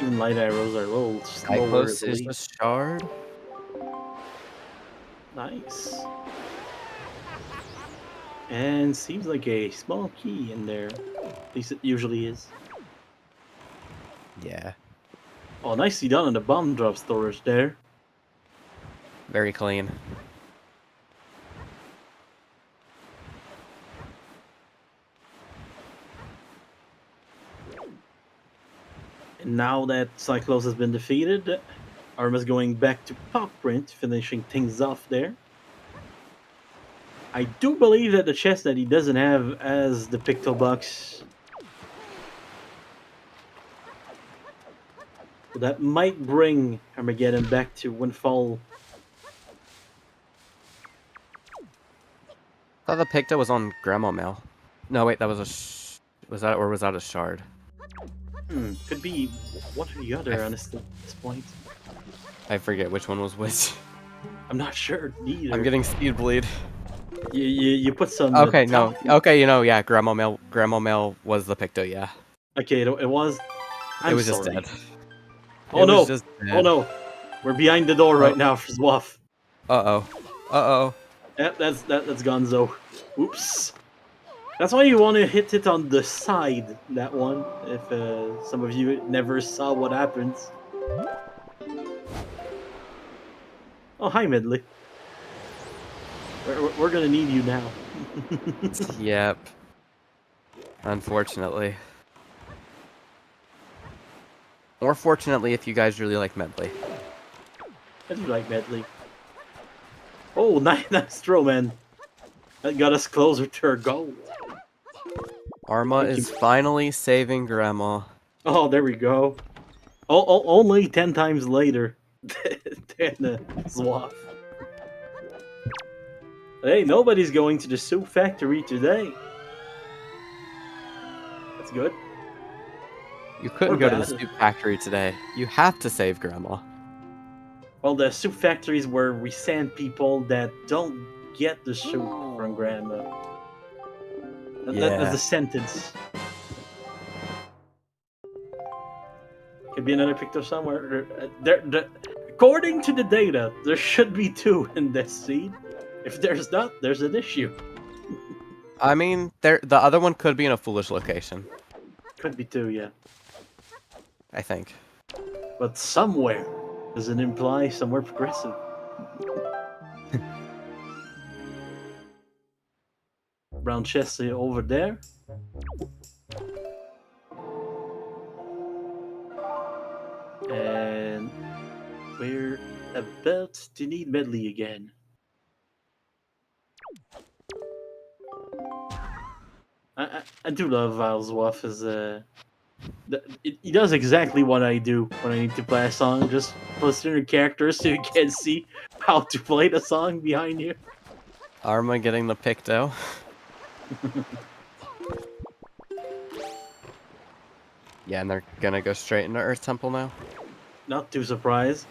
Even light arrows are a little slower. Cyclos is a shard. Nice. And seems like a small key in there. At least it usually is. Yeah. Oh, nicely done on the bomb drop storage there. Very clean. And now that Cyclos has been defeated, Arma's going back to Pop Print, finishing things off there. I do believe that the chest that he doesn't have as the Picto Box. So that might bring Armageddon back to Windfall. I thought the Picto was on Grandma Mail. No, wait, that was a was that a shard? Could be one or the other, honestly, at this point. I forget which one was which. I'm not sure either. I'm getting speed bleed. You put some. Okay, no. Okay, yeah, Grandma Mail was the Picto, yeah. Okay, it was. It was just dead. Oh no! Oh no! We're behind the door right now for Zwaf. Uh-oh. Yep, that's Gonzo. Oops. That's why you want to hit it on the side, that one, if some of you never saw what happens. Oh, hi, Medley. We're gonna need you now. Yep. Unfortunately. Or fortunately, if you guys really like Medley. I do like Medley. Oh, nice throw, man. That got us closer to our goal. Arma is finally saving Grandma. Oh, there we go. Oh, only 10 times later than Zwaf. Hey, nobody's going to the soup factory today. That's good. You couldn't go to the soup factory today. You have to save Grandma. Well, the soup factory is where we send people that don't get the soup from Grandma. That's the sentence. Could be another Picto somewhere. According to the data, there should be 2 in this seed. If there's not, there's an issue. I mean, the other one could be in a foolish location. Could be 2, yeah. I think. But somewhere doesn't imply somewhere progressive. Brown chest over there. And we're about to need Medley again. I do love how Zwaf is he does exactly what I do when I need to play a song. Just post in your characters so you can see how to play the song behind you. Arma getting the Picto. Yeah, and they're gonna go straight into Earth Temple now. Not too surprised.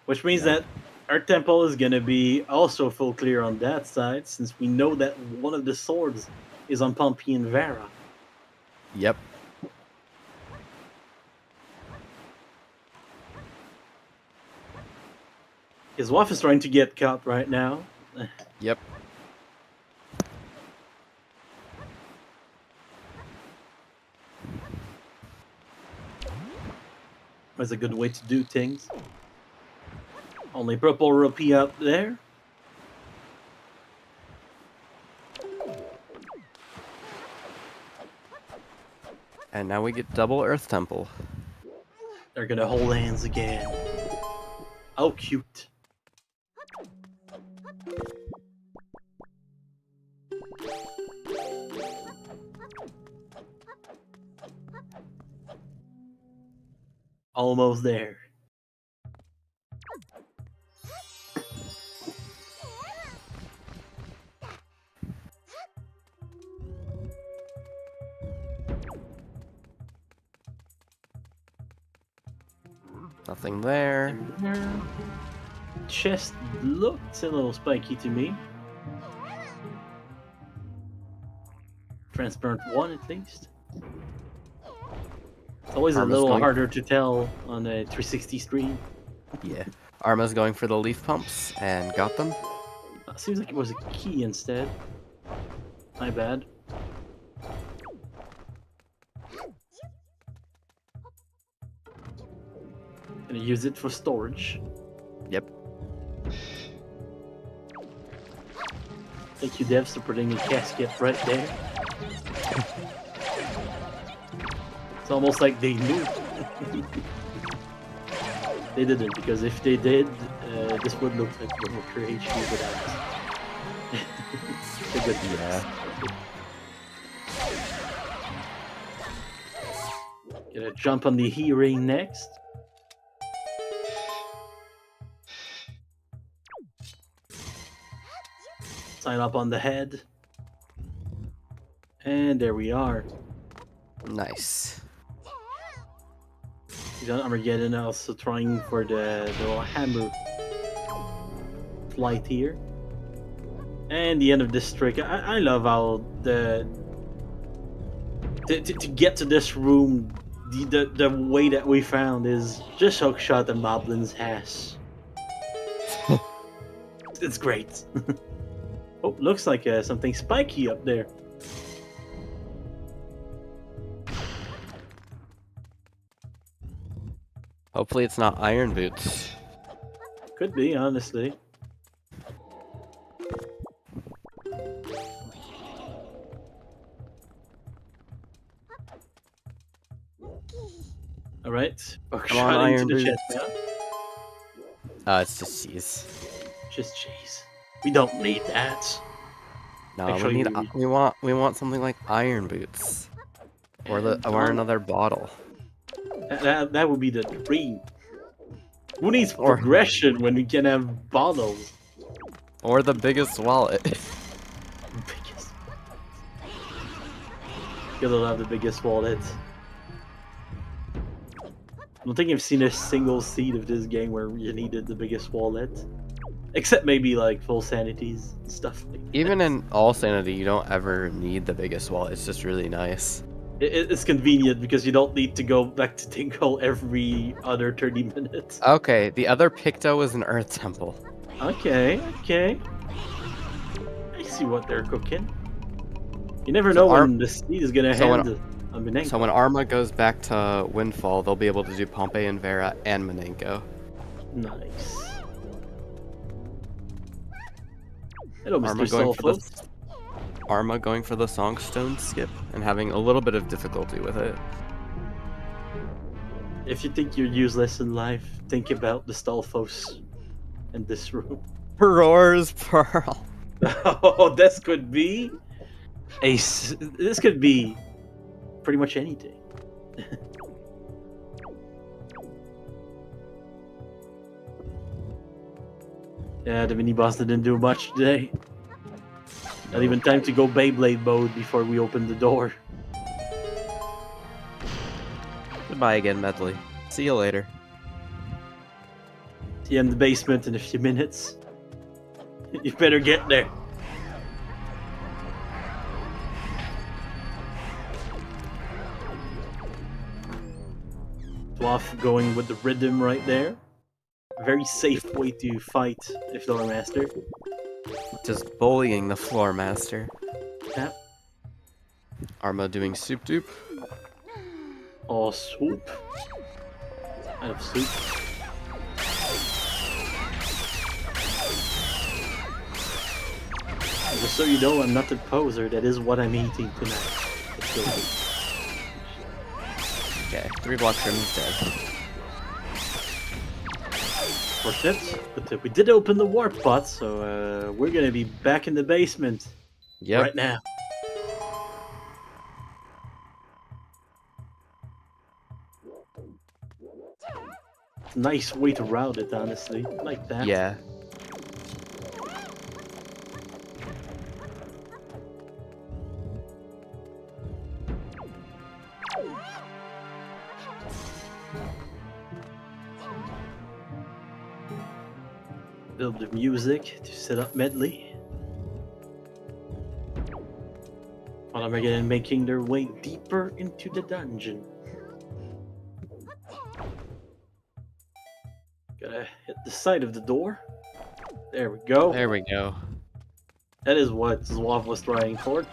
Which means that our temple is gonna be also full clear on that side, since we know that one of the swords is on Pompey and Vera. Yep. His wife is trying to get caught right now. Yep. That's a good way to do things. Only purple rupee up there. And now we get double Earth Temple. They're gonna hold hands again. Oh, cute. Almost there. Nothing there. Chest looked a little spiky to me. Transparent one at least. It's always Arma's a little going- harder to tell on a 360 screen. Yeah. Arma's going for the leaf pumps and got them. Seems like it was a key instead. My bad. Gonna use it for storage. Yep. Thank you, devs, for putting a casket right there. It's almost like they knew. They didn't, because if they did, this would look like the creation without. A good Yeah. Gonna jump on the hearing next. Sign up on the head. And there we are. Nice. He's on Armageddon, also trying for the little hammer flight here. And the end of this trick. I love how to get to this room, the way that we found is just hookshot and Moblin's ass. It's great. Oh, looks like something spiky up there. Hopefully it's not iron boots. Could be, honestly. Alright. Come on, Shot into Iron the chest Boots. now. It's just cheese. Just cheese. We don't need that. No, Actually, we want something like iron boots, or another bottle. That would be the dream. Who needs Or- progression when we can have bottles? Or the biggest wallet. Biggest. Gotta love the biggest wallet. I don't think I've seen a single seed of this game where you needed the biggest wallet. Except maybe like full sanities and stuff like that. Even in all sanity, you don't ever need the biggest wallet. It's just really nice. It's convenient because you don't need to go back to Tinkle every other 30 minutes. Okay, the other Picto is an Earth Temple. Okay. I see what they're cooking. You never So know when the seed is gonna so when- hand on Minenko. So when Arma goes back to Windfall, they'll be able to do Pompey and Vera and Minenko. Nice. Hello, Arma Mr. going for Soulful. Arma going for the Songstone skip and having a little bit of difficulty with it. If you think you're useless in life, think about the Stalfos in this room. Roar's Pearl. Oh, this could be this could be pretty much anything. Yeah, the mini boss didn't do much today. Not even time to go Beyblade mode before we open the door. Goodbye again, Medley. See you later. See you in the basement in a few minutes. You better get there. Zwaf going with the rhythm right there. Very safe way to fight the Floor Master. Just bullying the Floor Master. Yeah. Arma doing soup dupe. Oh, swoop. Out of soup. Just so you know, I'm not a poser. That is what I'm eating tonight. Okay, 3 block trim is dead. Fortunate, but we did open the warp pod, so we're gonna be back in the basement right now. Nice way to route it, honestly. I like that. Yeah. Build the music to set up Medley. While I'm again making their way deeper into the dungeon. Gotta hit the side of the door. There we go. There we go. That is what Zwaf was trying for.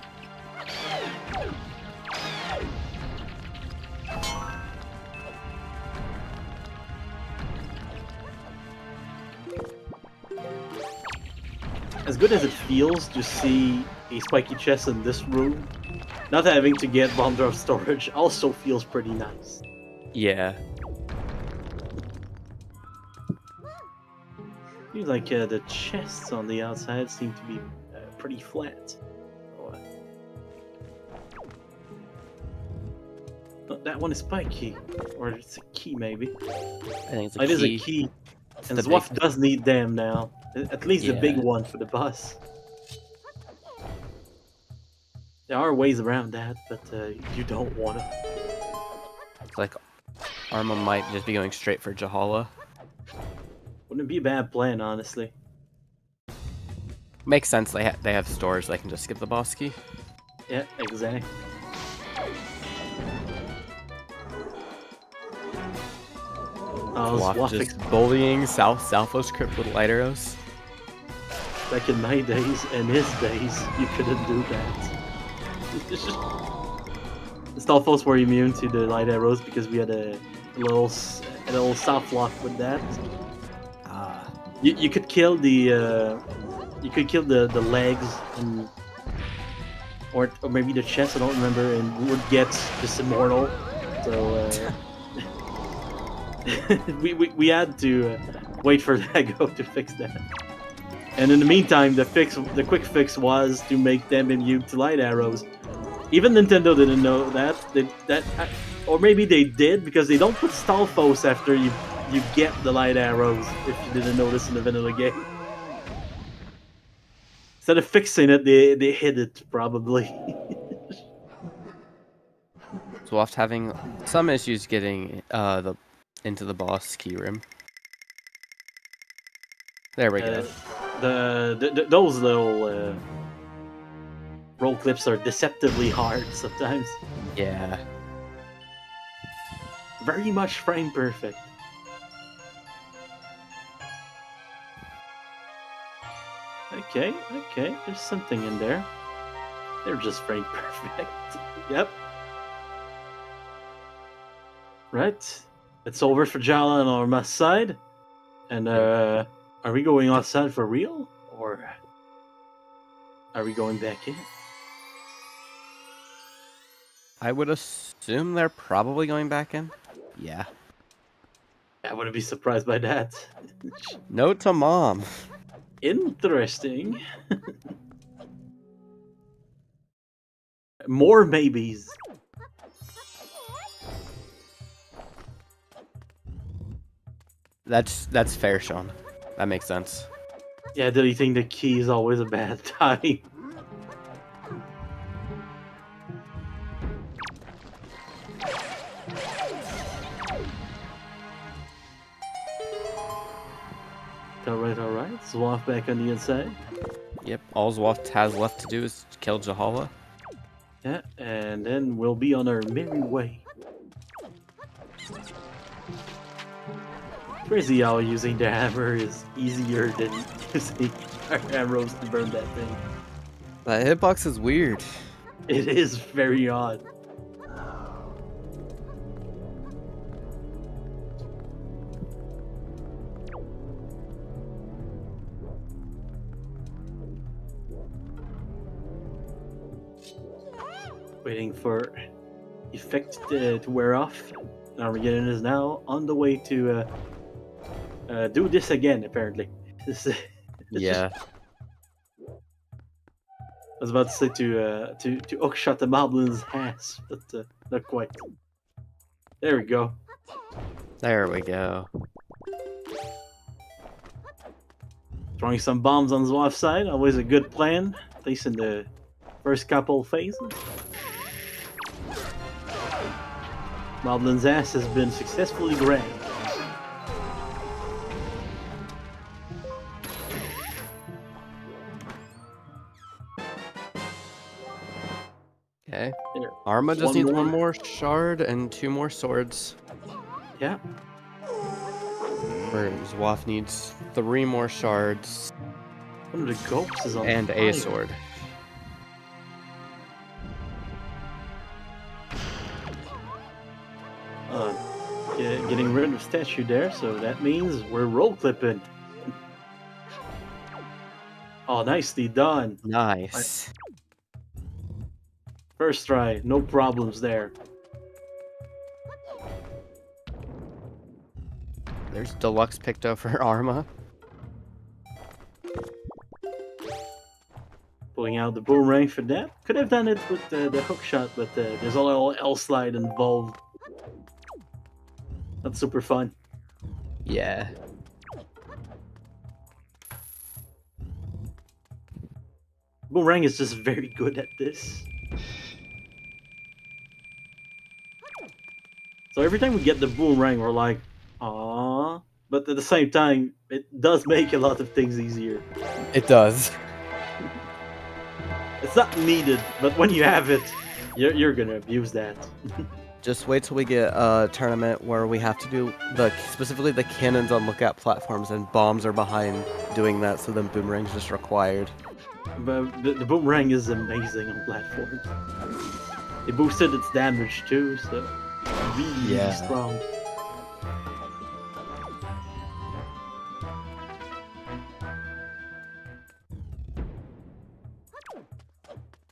As good as it feels to see a spiky chest in this room, not having to get bomb drop storage also feels pretty nice. Yeah. Seems like the chests on the outside seem to be pretty flat. Oh, that one is spiky, or it's a key maybe. I think it's a It key. is a key, and the Zwaf big- does need them now. At least the big Yeah. one for the boss. There are ways around that, but you don't want to. It's like Arma might just be going straight for Jalhalla. Wouldn't be a bad plan, honestly. Makes sense. They have stores. They can just skip the boss key. Yeah, exactly. Oh, Zwaf Zwaf just bullying Southwest Crypt with light arrows. back in my days and his days, you couldn't do that. The Stalfos were immune to the light arrows because we had a little soft lock with that. Ah. You could kill the legs and or maybe the chest, I don't remember, and we would get just immortal. So we had to wait for Lego to fix that. And in the meantime, the quick fix was to make them immune to light arrows. Even Nintendo didn't know that. Or maybe they did, because they don't put Stalfos after you get the light arrows, if you didn't notice in the vanilla game. Instead of fixing it, they hid it, probably. Zwaf's having some issues getting into the boss key room. There we go. Those little roll clips are deceptively hard sometimes. Yeah. Very much frame perfect. Okay, there's something in there. They're just frame perfect. Yep. Right. It's over for Jalhalla on Arma's side. And are we going outside for real? Or are we going back in? I would assume they're probably going back in. Yeah. I wouldn't be surprised by that. Note to mom. Interesting. More maybes. That's fair, Sean. That makes sense. Yeah, deleting the key is always a bad time. Alright. Zwaf back on the inside. Yep, all Zwaf has left to do is kill Jalhalla. Yeah, and then we'll be on our merry way. Crazy how using the hammer is easier than using our arrows to burn that thing. That hitbox is weird. It is very odd. Waiting for effect to wear off. Armageddon is now on the way to do this again, apparently. This, Yeah. I was about to say to hookshot the Miniblins' ass, but not quite. There we go. There we go. Throwing some bombs on Zwaf's side, always a good plan, at least in the first couple phases. Miniblins' ass has been successfully grabbed. Okay. There. Arma just One needs more. one more shard and 2 more swords. Yeah. Where Zwaf needs 3 more shards One of the ghosts is on and fire. a sword. Getting rid of statue there, so that means we're roll clipping. Oh, nicely done. Nice. First try, no problems there. There's deluxe picked up for Arma. Pulling out the boomerang for that. Could have done it with the hook shot, but there's a little L slide involved. That's super fun. Yeah. Boomerang is just very good at this. So every time we get the boomerang, we're like, aww. But at the same time, it does make a lot of things easier. It does. It's not needed, but when you have it, you're gonna abuse that. Just wait till we get a tournament where we have to do specifically the cannons on lookout platforms and bombs are behind doing that, so then boomerang's just required. But the boomerang is amazing on platforms. It boosted its damage too, so really strong.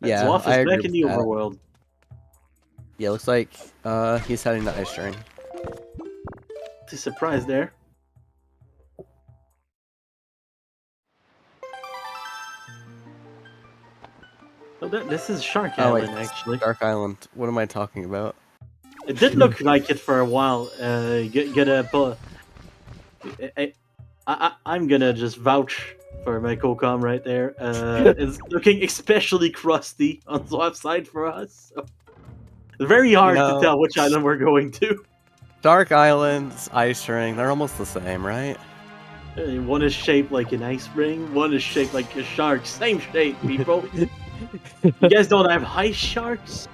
Yeah, Zwaf I is agree back in the with that. overworld. Yeah, looks like he's heading to Ice String. It's a surprise there. Oh, this is Shark Island, actually. Dark Island. What am I talking about? It did look like it for a while. I'm gonna just vouch for my co-com right there. It's looking especially crusty on Zwaf's side for us. So. Very hard to tell which island we're going to. Dark Islands, Ice Ring, they're almost the same, right? One is shaped like an ice ring, one is shaped like a shark. Same shape, people. You guys don't have ice sharks?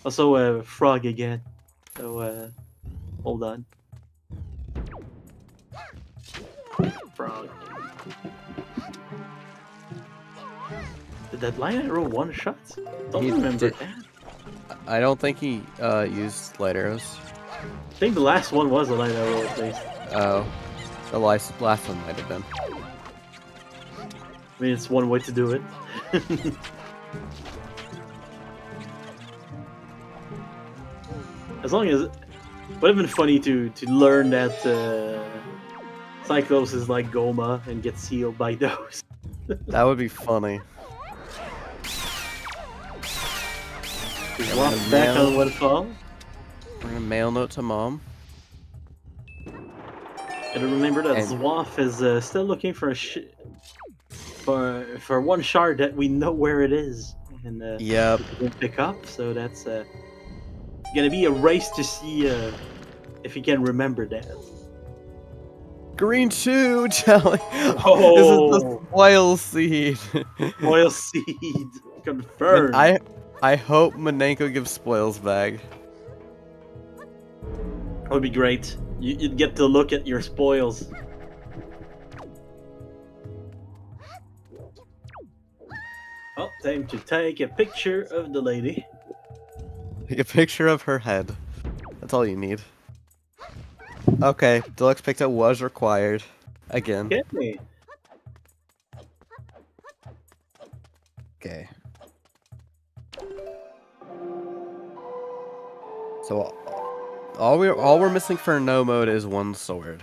Also, a frog again. So, hold on. Frog. Did that light arrow one shot? Don't remember that. I don't think he used light arrows. I think the last one was a light arrow at least. Oh, the last one might have been. I mean, it's one way to do it. As long as it would have been funny to learn that Cyclos is like Goma and get sealed by those. That would be funny. Walk back on Waterfall. We're gonna mail note to Mom. Gotta remember that Zwaf is still looking for for one shard that we know where it is, and we can pick up. So that's gonna be a race to see if he can remember that. Green 2 jelly. Oh. This is the spoil seed. Oil seed confirmed. I hope Manenko gives spoils bag. That would be great. You'd get to look at your spoils. Oh, time to take a picture of the lady. Take a picture of her head. That's all you need. Okay, Deluxe picked up was required. Again. Get me. Okay. So all we're missing for no mode is one sword.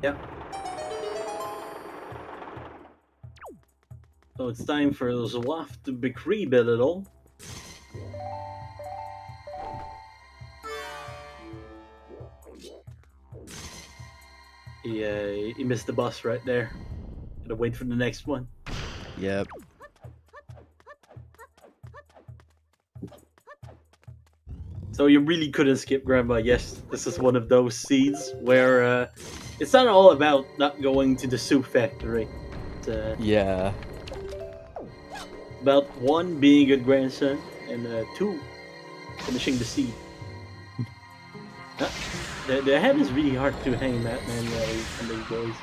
Yep. So it's time for Zwaf to be creep a little. He missed the bus right there. Gotta wait for the next one. Yep. So you really couldn't skip Grandma. Yes, this is one of those seeds where it's not all about not going to the soup factory. It's Yeah. about 1, being a good grandson, and 2, finishing the seed. The head is really hard to hang that man on these boys.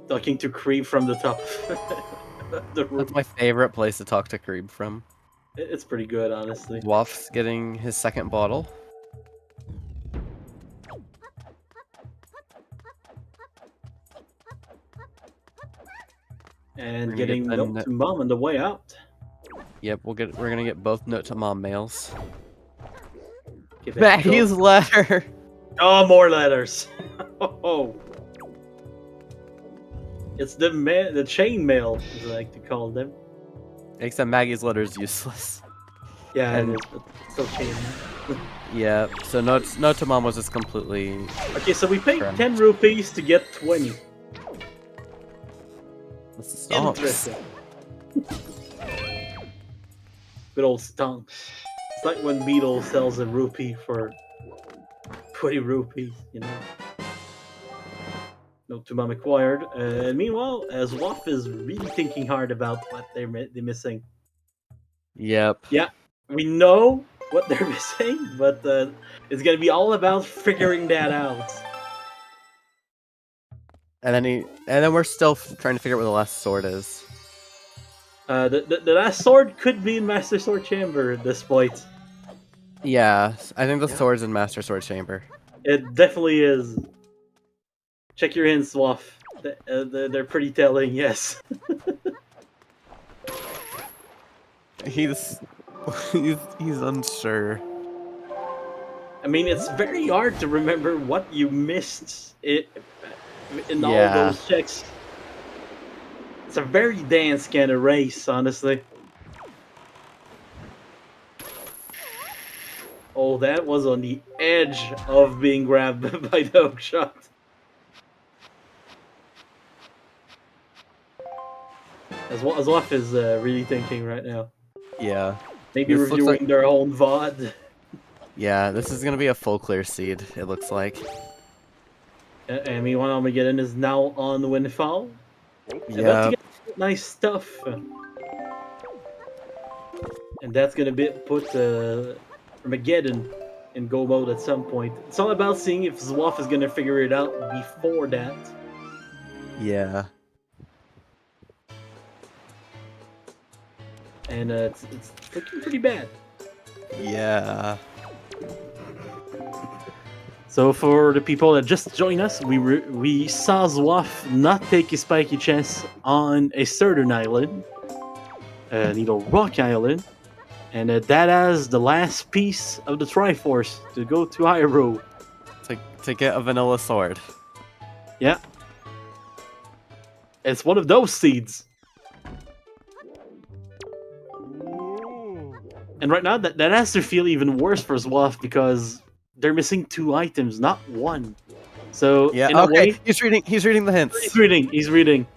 Talking to Creep from the top. The roof. That's my favorite place to talk to Creeb from. It's pretty good, honestly. Zwaf's getting his second bottle. And We're gonna getting get the Note to Mom on the way out. Yep, we're gonna get both Note to Mom mails. Give it a go. Maggie's letter. Oh, more letters. Oh, it's the chain mail, as I like to call them. Except Maggie's letter is useless. Yeah, And- it is, but it's still chain mail. Yeah, so Note to Mom was just completely... Okay, so we paid Correct. 10 rupees to get 20. Stonks. Interesting. Good old stonks. It's like when Beetle sells a rupee for 20 rupees, you know. Note to Mom acquired. And meanwhile, Zwaf is really thinking hard about what they're missing. Yep. Yeah, we know what they're missing, but it's gonna be all about figuring that out. And then we're still trying to figure out where the last sword is. The last sword could be in Master Sword Chamber at this point. Yeah, I think the sword's in Master Sword Chamber. It definitely is. Check your hints, Zwaf. They're pretty telling, yes. He's unsure. I mean, it's very hard to remember what you missed in all Yeah. those checks. It's a very dance kind of race, honestly. Oh, that was on the edge of being grabbed by the hook shot. Zwaf is really thinking right now. Yeah. Maybe This looks reviewing like- their own VOD. Yeah, this is gonna be a full clear seed, it looks like. And meanwhile, Armageddon is now on Windfall. About to Yeah. get nice stuff. And that's gonna put Armageddon in go mode at some point. It's all about seeing if Zwaf is gonna figure it out before that. Yeah. And it's looking pretty bad. Yeah. So for the people that just joined us, we saw Zwaf not take a spiky chance on a certain island, Needle Rock Island, and that has the last piece of the Triforce to go to Hyrule. To get a vanilla sword. Yeah, it's one of those seeds. And right now, that has to feel even worse for Zwaf because they're missing 2 items, not 1. So Yeah, in a okay. way, He's reading the hints. he's reading.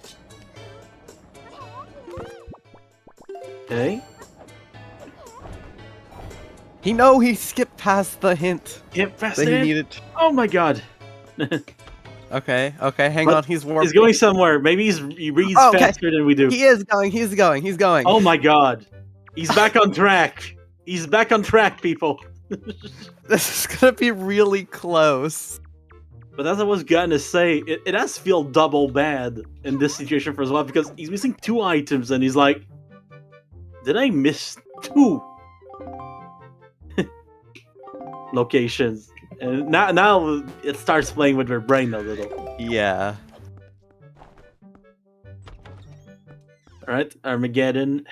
Okay. He skipped past the hint Get past that he it. needed. Oh my god. Okay, hang But on, he's warping. He's going somewhere. Maybe he reads Oh, okay. faster than we do. He is going, he's going. Oh my god. He's back on track. He's back on track, people. This is gonna be really close. But as I was gonna say, it has to feel double bad in this situation for Zwaf because he's missing 2 items and he's like, did I miss 2 locations? And now it starts playing with their brain a little. Yeah. Alright, Armageddon.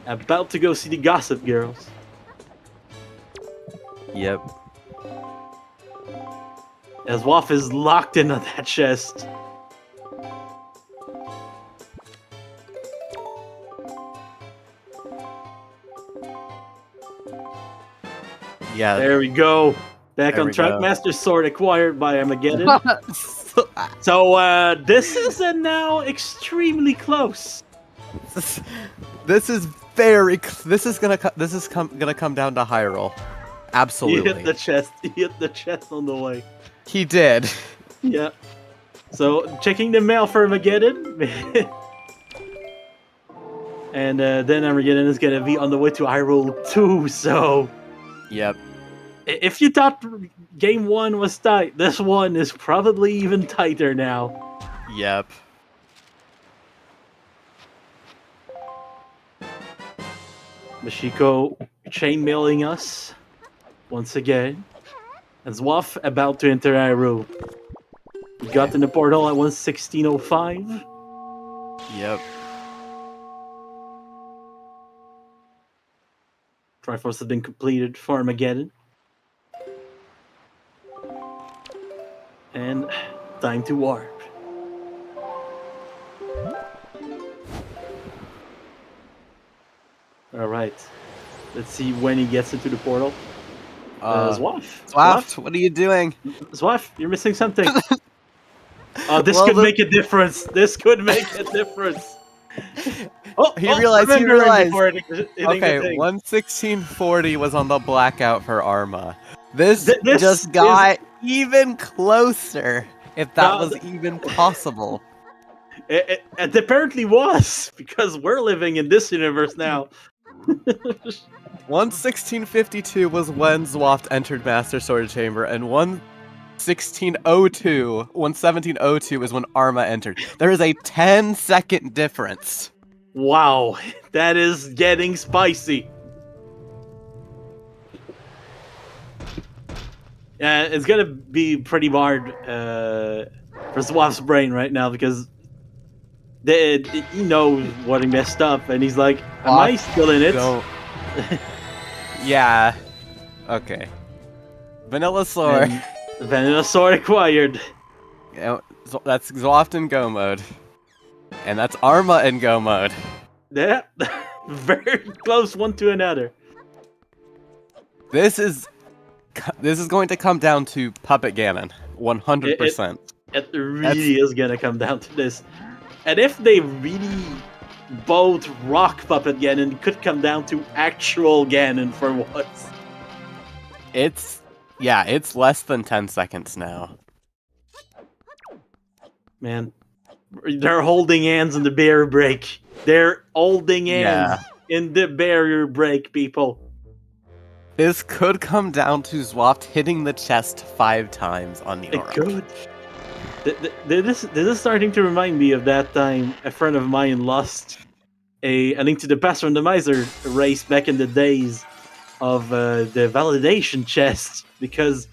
About to go see the Gossip Girls. Yep. As Zwaf is locked into that chest. Yeah. There we go. Back There on we track. go. Master Sword acquired by Armageddon. So this is now extremely close. This is very. This is gonna come down to high roll. He Absolutely. hit the chest. He hit the chest on the way. He did. Yeah. So checking the mail for Armageddon. And then Armageddon is gonna be on the way to Hyrule 2, so Yep. if you thought game 1 was tight, this one is probably even tighter now. Yep. Mashiko chainmailing us once again. And Zwaf about to enter Hyrule. We got in the portal at 1:16:05. Yep. Triforce has been completed for Armageddon. And time to warp. Alright. Let's see when he gets into the portal. Zwaf. Zwaf, what are you doing? Zwaf, you're missing something. Oh, this Well, could make a difference. This could make a difference. Oh, He realized. before hitting the Okay, thing. 1:16:40 was on the blackout for Arma. This This just got even closer, if that was even possible. It apparently was, because we're living in this universe now. 1:16:52 was when Zwaf entered Master Sword Chamber, and 1:17:02 is when Arma entered. There is a 10-second difference. Wow, that is getting spicy. Yeah, it's gonna be pretty hard for Zwaf's brain right now because he knows what he messed up, and he's like, "Am I still in it?" Don't. Yeah. Okay. Vanilla Sword. And Vanilla Sword acquired. Yeah, so that's Zwaf in Go mode. And that's Arma in Go mode. Yeah, very close one to another. This is going to come down to Puppet Ganon, 100%. It really is gonna come down to this. And if they really both rock Puppet Ganon, it could come down to actual Ganon for once. It's less than 10 seconds now. Man, they're holding hands in the barrier break. They're holding hands in the barrier break, people. This could come down to Zwaf hitting the chest 5 times on the It Aura. could. This is starting to remind me of that time a friend of mine lost a Link to the Past Randomizer race back in the days of the validation chest, because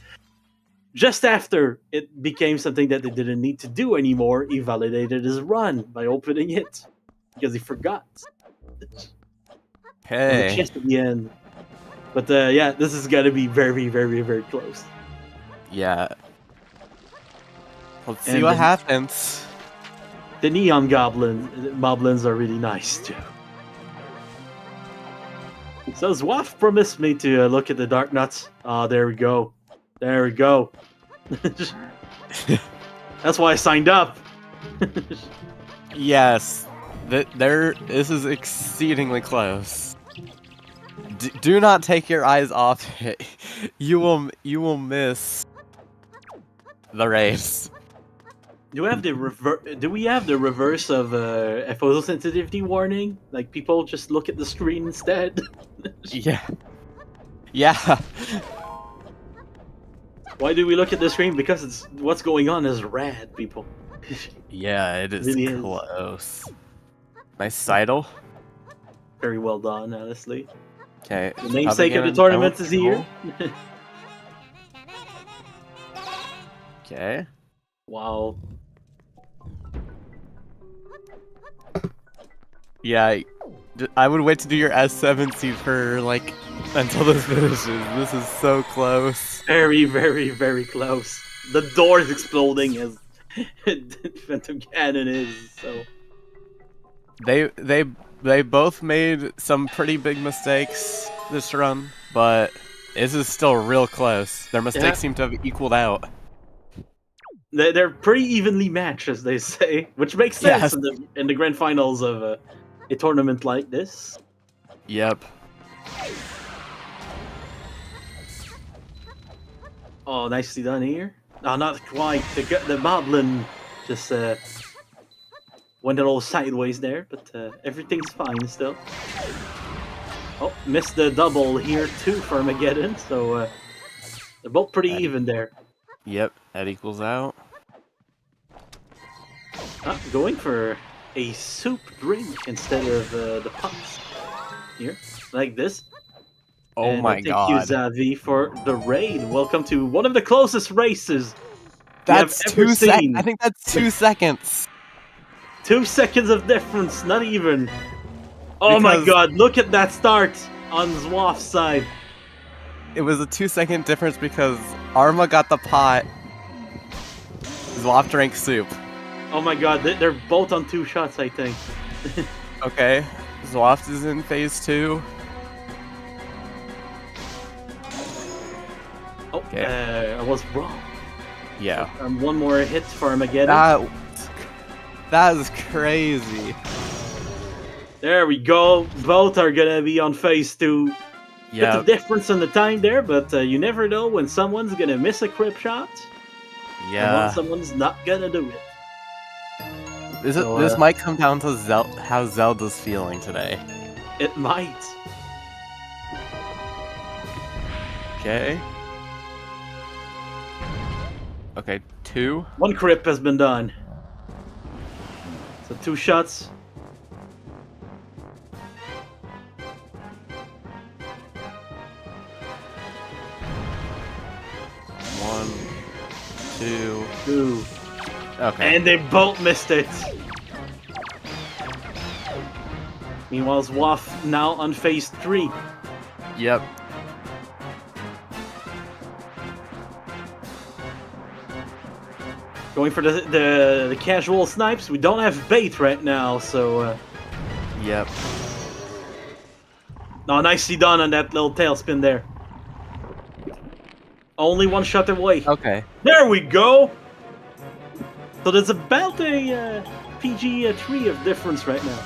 just after it became something that they didn't need to do anymore, he validated his run by opening it because he forgot. Hey. Chest at the end. But yeah, this is gonna be very, very, very close. Yeah. Let's see And what happens. The neon moblins are really nice too. So Zwaf promised me to look at the Dark Nuts. Oh, there we go. There we go. That's why I signed up. Yes. This is exceedingly close. Do not take your eyes off it. You will miss the race. Do we have the reverse of a photosensitivity warning? Like people just look at the screen instead. Yeah. Yeah. Why do we look at the screen? Because it's what's going on is rad, people. Yeah, it is Really is. close. Nice sidle. Very well done, honestly. Okay. The namesake of the tournament is here. Okay. Wow. Yeah, I would wait to do your S7 seed for like until this finishes. This is so close. Very, very, very close. The door is exploding as Phantom Cannon is. So they both made some pretty big mistakes this run, but this is still real close. Their mistakes seem to have equaled out. they're pretty evenly matched, as they say, which makes sense Yes. in the grand finals of a tournament like this. Yep. Oh, nicely done here. No, not quite. The Moblin just went a little sideways there, but everything's fine still. Oh, missed the double here too for Armageddon, so they're both pretty even there. Yep, that equals out. Going for a soup drink instead of the pots. Here, like this. Oh and my thank god. you, Zavi, for the raid. Welcome to one of the closest races That's we have ever 2 seconds. seen. I think that's 2 seconds. 2 seconds of difference, not even. Oh my Because- god, look at that start on Zwaf's side. It was a 2-second difference because Arma got the pot. Zwaf drank soup. Oh my god, they're both on 2 shots, I think. Okay. Zwaf is in phase 2. Oh, Okay. I was wrong. Yeah. One more hit for Armageddon. That is crazy. There we go. Both are gonna be on phase 2. Bit Yeah. of difference in the time there, but you never know when someone's gonna miss a crib shot. And when Yeah. someone's not gonna do it. This might come down to how Zelda's feeling today. It might. Okay. Okay, 2. One crip has been done. So 2 shots. One, 2. 2. Okay. And they both missed it. Meanwhile, Zwaf now on phase 3. Yep. Going for the casual snipes. We don't have bait right now, so... Yep. Oh, nicely done on that little tailspin there. Only 1 shot away. Okay. There we go! So there's about a PG 3 of difference right now.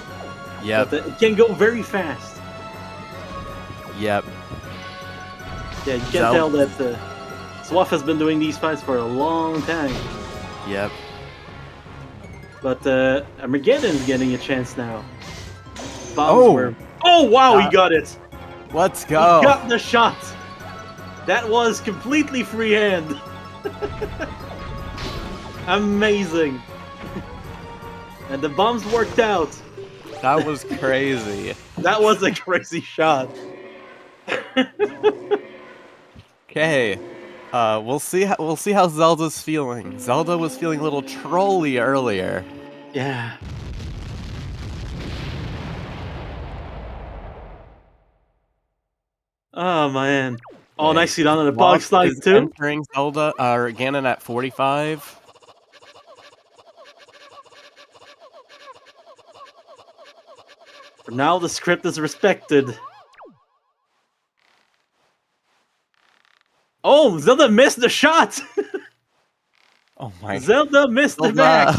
Yep. But it can go very fast. Yep. Yeah, you can tell that Zwaf has been doing these fights for a long time. Yep. But Armageddon's getting a chance now. Oh! Oh wow, he got it! Let's go. He got the shot! That was completely freehand. Amazing. And the bombs worked out. That was crazy. That was a crazy shot. Okay. We'll see how Zelda's feeling. Zelda was feeling a little trolly earlier. Yeah. Oh man. Oh, Okay. nicely done on the bog Zwaf slide is too. Entering Zelda, Ganon at 45. For now, the script is respected. Oh, Zelda missed the shot! Oh my god. Zelda missed the back!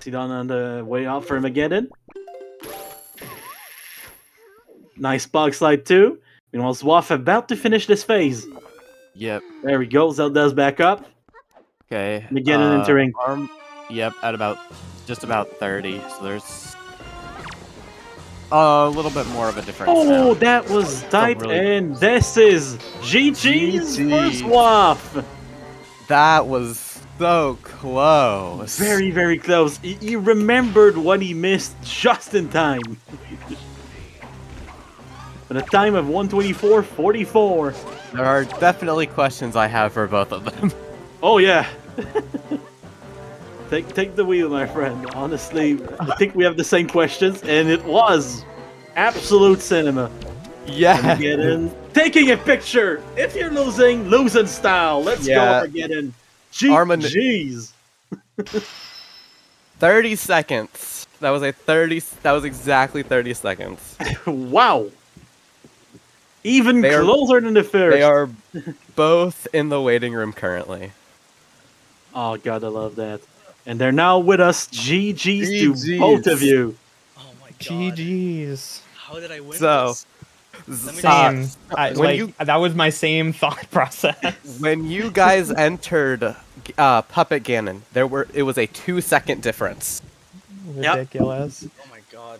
Nicely done on the way out for Armageddon. Nice bug slide too. Meanwhile, Zwaf about to finish this phase. Yep. There we go. Zelda's back up. Okay. Armageddon entering. Yep, at just about 30. So there's a little bit more of a difference. Oh, now. that was tight, really- and this is GG's for Zwaf. That was so close. Very, very close. He remembered what he missed just in time. At a time of 124.44. There are definitely questions I have for both of them. Oh yeah. Take the wheel, my friend. Honestly, I think we have the same questions, and it was absolute cinema. Yeah. Armageddon taking a picture. If you're losing, lose in style. Let's go, Armageddon. GG's. 30 seconds. That was exactly 30 seconds. Wow. Even closer than the first. They are both in the waiting room currently. Oh god, I love that. And they're now with us. GG's to both of you. Oh my god. GG's. How did I win So, this? Same. when that was my same thought process. when you guys entered Puppet Ganon, it was a 2-second difference. Ridiculous. Oh my god.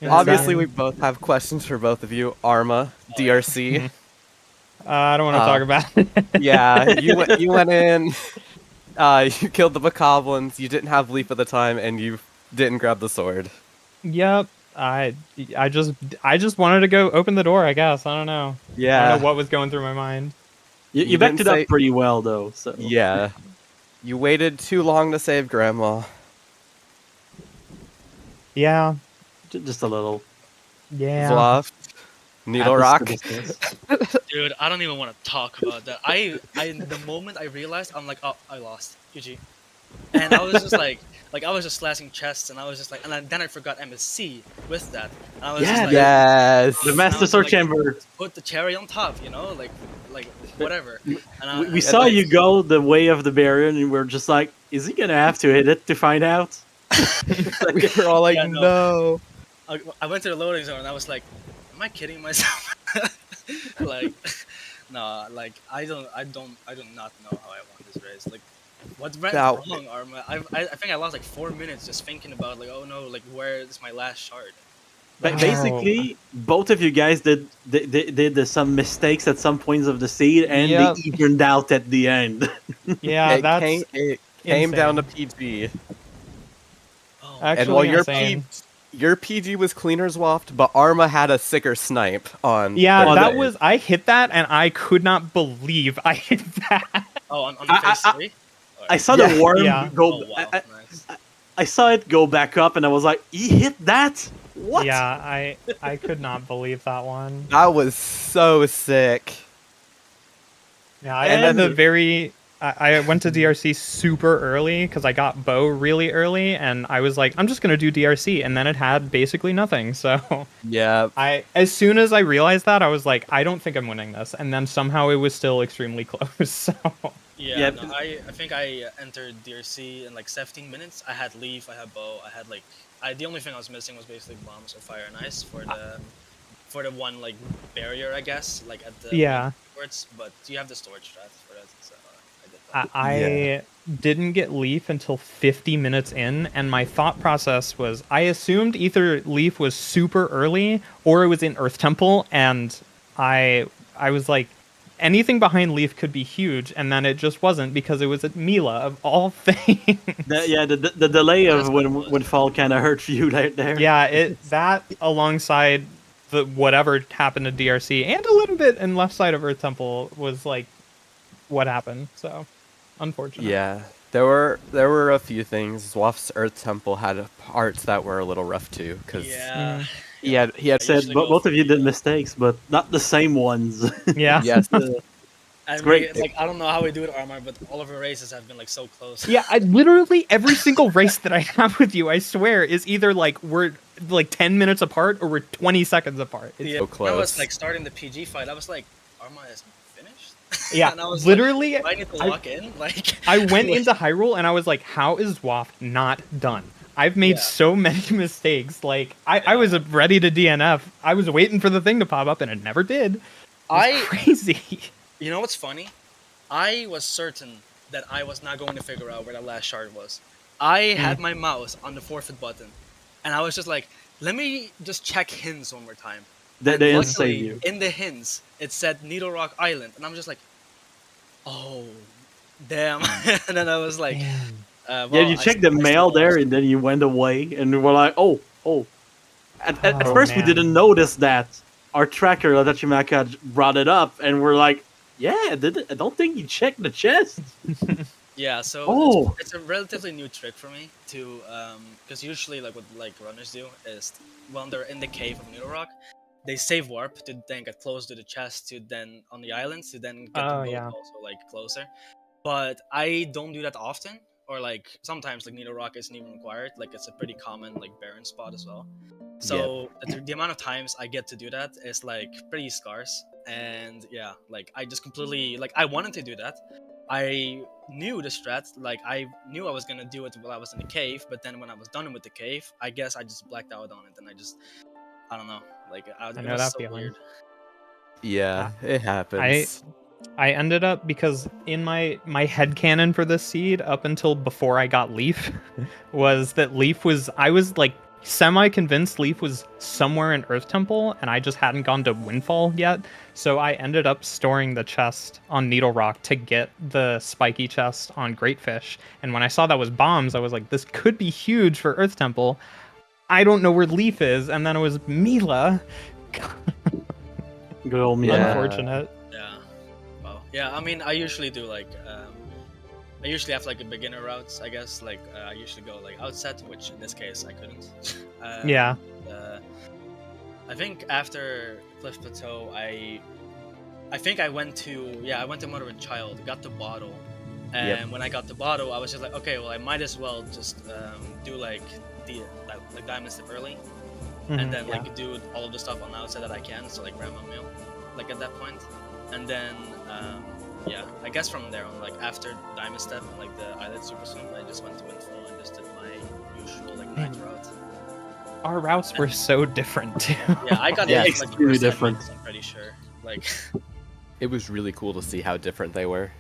Obviously, we both have questions for both of you. Arma, DRC. I don't want to talk about it. Yeah, you went in. You killed the Bokoblins. You didn't have Leaf at the time, and you didn't grab the sword. Yep. I just wanted to go open the door, I guess. I don't know. I Yeah. don't know what was going through my mind. You backed didn't it say- up pretty well, though. So Yeah. You waited too long to save Grandma. Yeah. just a little. Yeah. Zwaf. Needle Rock. Dude, I don't even want to talk about that. The moment I realized, I'm like, oh, I lost. GG. And I was just like I was just slashing chests, and I was just like, and then I forgot MSC with that. And I was just like, Yes. The Master Sword Chamber. put the cherry on top, you know, like whatever. And We saw you go the way of the barrier, and we were just like, is he gonna have to hit it to find out? We were all like, Yeah, no. I went to the loading zone, and I was like, am I kidding myself? Like, no, like I do not know how I won this race. Like, what went wrong, Arma? I think I lost like 4 minutes just thinking about like, oh no, like where is my last shard? But basically, both of you guys did some mistakes at some points of the seed, and Yep. they evened out at the end. Yeah, It came down to PG. Oh, Actually, And while insane. your PG was cleaner Zwaft, but Arma had a sicker snipe on. Yeah, Oh, that that- was. I hit that, and I could not believe I hit that. oh, on the phase 3. I saw the worm Yeah. go. Oh wow, nice. I saw it go back up, and I was like, "He hit that? What?" Yeah, I could not believe that one. That was so sick. Yeah, I And- had the very. I went to DRC super early because I got Bo really early, and I was like, I'm just gonna do DRC, and then it had basically nothing. So Yeah. as soon as I realized that, I was like, I don't think I'm winning this, and then somehow it was still extremely close. So Yeah, Yeah, no, I think I entered DRC in like 17 minutes. I had Leaf, I had Bow, I had like the only thing I was missing was basically bombs or fire and ice for the one like barrier, I guess, like at the yeah. ports. But you have the storage strat for that, so I did that. I didn't get Leaf until 50 minutes in, and my thought process was I assumed either Leaf was super early or it was in Earth Temple, and I was like, anything behind Leaf could be huge, and then it just wasn't because it was at Mila of all things. The delay of when fall kind of hurt you right there. Yeah, that alongside the whatever happened to DRC and a little bit in left side of Earth Temple was like what happened. So unfortunate. Yeah. There were a few things. Zwaf's Earth Temple had parts that were a little rough too, because Yeah. He had said usually go both of you for did the- mistakes, but not the same ones. Yeah. yes, And great. like I don't know how we do it, Armor, but all of our races have been like so close. Yeah, literally every single race that I have with you, I swear, is either like we're like 10 minutes apart or we're 20 seconds apart. It's Yeah, so when I was close. like starting the PG fight, I was like, Arma is finished. Yeah, and I was literally, like, do I need to walk in? Like, I went into Hyrule and I was like, how is Zwaf not done? I've made Yeah. so many mistakes. Like, I was ready to DNF. I was waiting for the thing to pop up and it never did. It was crazy. You know what's funny? I was certain that I was not going to figure out where that last shard was. I had my mouse on the forfeit button, and I was just like, let me just check hints one more time. They And didn't luckily, save you. in the hints, it said Needle Rock Island, and I'm just like, oh, damn. And then I was like, Yeah, well, you checked the mail there, and then you went away, and we were like, oh. At Oh, first, we man. didn't notice that. Our tracker, Ladachimaka, brought it up, and we're like, yeah, I don't think you checked the chest. Yeah, so Oh. it's a relatively new trick for me to, because usually like what like runners do is when they're in the cave of Needle Rock, they save warp to then get close to the chest to then on the islands to then get Oh, the boat yeah. also like closer. But I don't do that often, or like sometimes like Needle Rock isn't even required. Like it's a pretty common like barren spot as well. So the amount of times I get to do that is like pretty scarce. And yeah, like I just completely like I wanted to do that. I knew the strat, like I knew I was gonna do it while I was in the cave, but then when I was done with the cave, I guess I just blacked out on it, and I don't know, like it know was that so feeling. weird. Yeah, it happens. I ended up, because in my headcanon for this seed, up until before I got Leaf, was that I was like semi-convinced Leaf was somewhere in Earth Temple, and I just hadn't gone to Windfall yet. So I ended up storing the chest on Needle Rock to get the spiky chest on Great Fish. And when I saw that was bombs, I was like, this could be huge for Earth Temple. I don't know where Leaf is. And then it was Mila. Good old me. Yeah. Unfortunate. Yeah. Well, yeah. I mean, I usually do like I usually have like a beginner routes. I guess like I usually go like outset, which in this case I couldn't. Yeah. I think after Cliff Plateau, I think I went to Mother and Child, got the bottle, and when I got the bottle, I was just like, okay, well I might as well just do like the like diamond step early, and then like do all of the stuff on the outside that I can, so like grandma meal, like at that point, and then yeah, I guess from there on, like after diamond step and like the eyelid super swim, I just went to Windfall and just did my usual like night route. Our routes were so different too. Yeah, I got Yeah, it it's like the really first 10 different. minutes, I'm pretty sure. Like, It was really cool to see how different they were.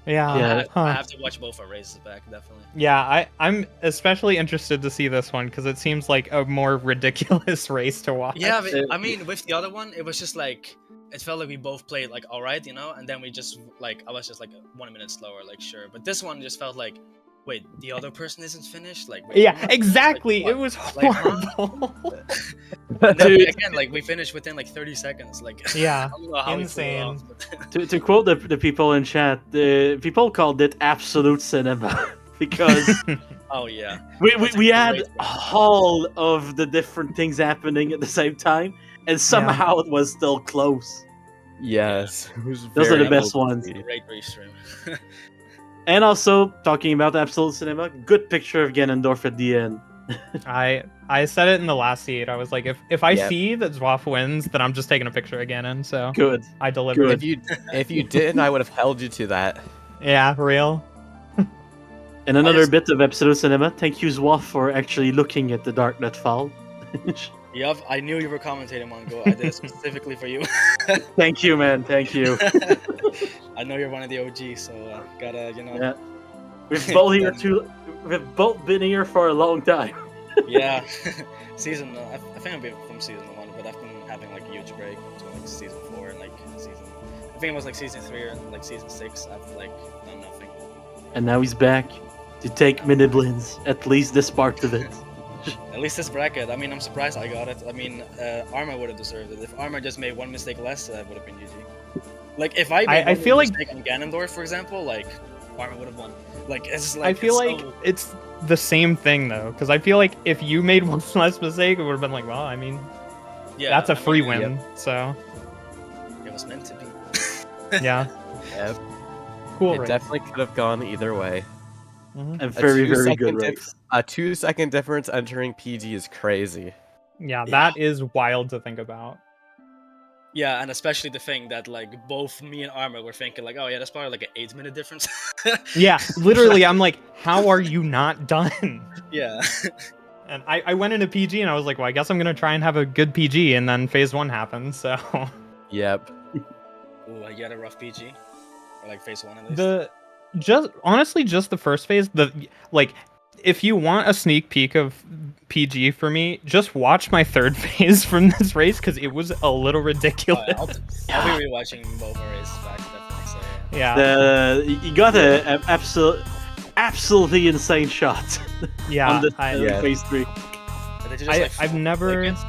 Yeah. Yeah. I have to watch both our races back, definitely. Yeah, I'm especially interested to see this one because it seems like a more ridiculous race to watch. Yeah, but, I mean, with the other one, it was just like it felt like we both played like all right, you know, and then we just like I was just like 1 minute slower, like sure. But this one just felt like, wait, the other person isn't finished, like wait, Yeah, what? exactly. Like, it was Like, huh? horrible. And then, Dude. again, like we finished within like 30 seconds, like Yeah, I don't know how we pulled it insane. off, but- To quote the people in chat, the people called it absolute cinema because oh yeah, we had great all of the different things happening at the same time, and somehow it was still close. Yes, it was Those are very the best cool to ones. see. great race stream. And also talking about absolute cinema, good picture of Ganondorf at the end. I said it in the last seed. I was like, if I Yep. see that Zwaf wins, then I'm just taking a picture again, and so Good. I delivered. If you didn't, I would have held you to that. Yeah, real. And another just- bit of absolute cinema. Thank you, Zwaf, for actually looking at the Dark Net file. Yup, I knew you were commentating, Mongo. I did it specifically for you. Thank you, man. Thank you. I know you're one of the OGs, so gotta, you know. Yeah. We've both been here for a long time. Yeah. Season, I think I've been from season 1, but I've been having like a huge break between like season 4 and like season. I think it was like season 3 and like season 6. I've like done nothing. And now he's back to take Miniblins, at least this part of it. At least this bracket. I mean, I'm surprised I got it. I mean, Arma would have deserved it. If Arma just made one mistake less, that would have been GG. Like if I made I one feel like- mistake on Ganondorf, for example, like Arma would have won. Like it's like I feel it's like so- it's the same thing though, because I feel like if you made one less mistake, it would have been like, well, I mean, yeah, that's a I mean, free win. So It was meant to be. yeah, Yep. cool. It race. definitely could have gone either way. Mhm. A very, very good 2-second race. A 2-second difference entering PG is crazy. Yeah, that is wild to think about. Yeah, and especially the thing that like both me and Arma were thinking like, oh yeah, that's probably like an 8-minute difference. Yeah, literally, I'm like, how are you not done? Yeah. And I went into PG and I was like, well, I guess I'm gonna try and have a good PG, and then phase 1 happened, so. Yep. Ooh, I got a rough PG. Or like phase 1 at least. Honestly, just the first phase. If you want a sneak peek of PG for me, just watch my third phase from this race because it was a little ridiculous. Oh, yeah, I'll be rewatching both our races back, definitely. So yeah. Yeah. You got a absolutely insane shot. Yeah. On the Yeah. phase 3. Did you just, like, I've never. against-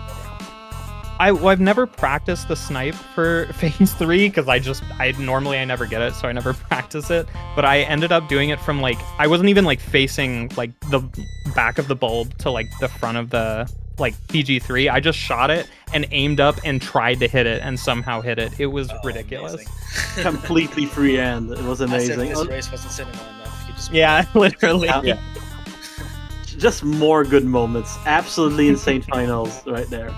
I've never practiced the snipe for phase 3 because I normally never get it, so I never practice it. But I ended up doing it from like I wasn't even like facing like the back of the bulb to like the front of the like PG3. I just shot it and aimed up and tried to hit it and somehow hit it. It was ridiculous. amazing. Completely freehand. It was As if amazing. this race wasn't cinema enough. You just Yeah, literally. Yeah. Just more good moments. Absolutely insane finals right there.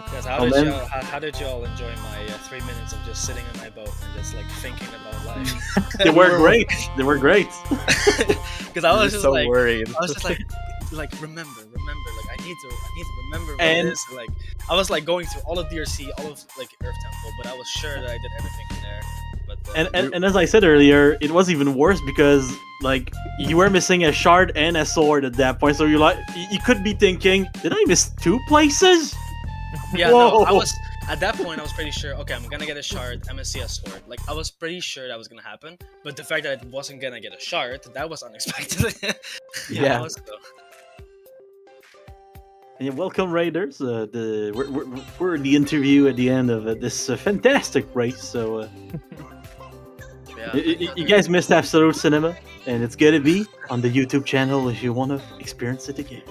Because Oh, how did y'all enjoy my 3 minutes of just sitting in my boat and just like thinking about life? They were great. They were great. Because I was just so like, worried. I was just like remember. Like I need to remember what And- it is. Like I was like going through all of DRC, all of like Earth Temple, but I was sure that I did everything in there. But And as I said earlier, it was even worse because like you were missing a shard and a sword at that point. So you're like, you could be thinking, did I miss 2 places? yeah, no, Whoa. I was at that point. I was pretty sure. Okay, I'm gonna get a shard. I'm gonna see a sword. Like I was pretty sure that was gonna happen. But the fact that I wasn't gonna get a shard, that was unexpected. Yeah. Also. And welcome, Raiders. We're in the interview at the end of this fantastic race. So Yeah. you guys missed Absolute Cinema, and it's gonna be on the YouTube channel if you want to experience it again.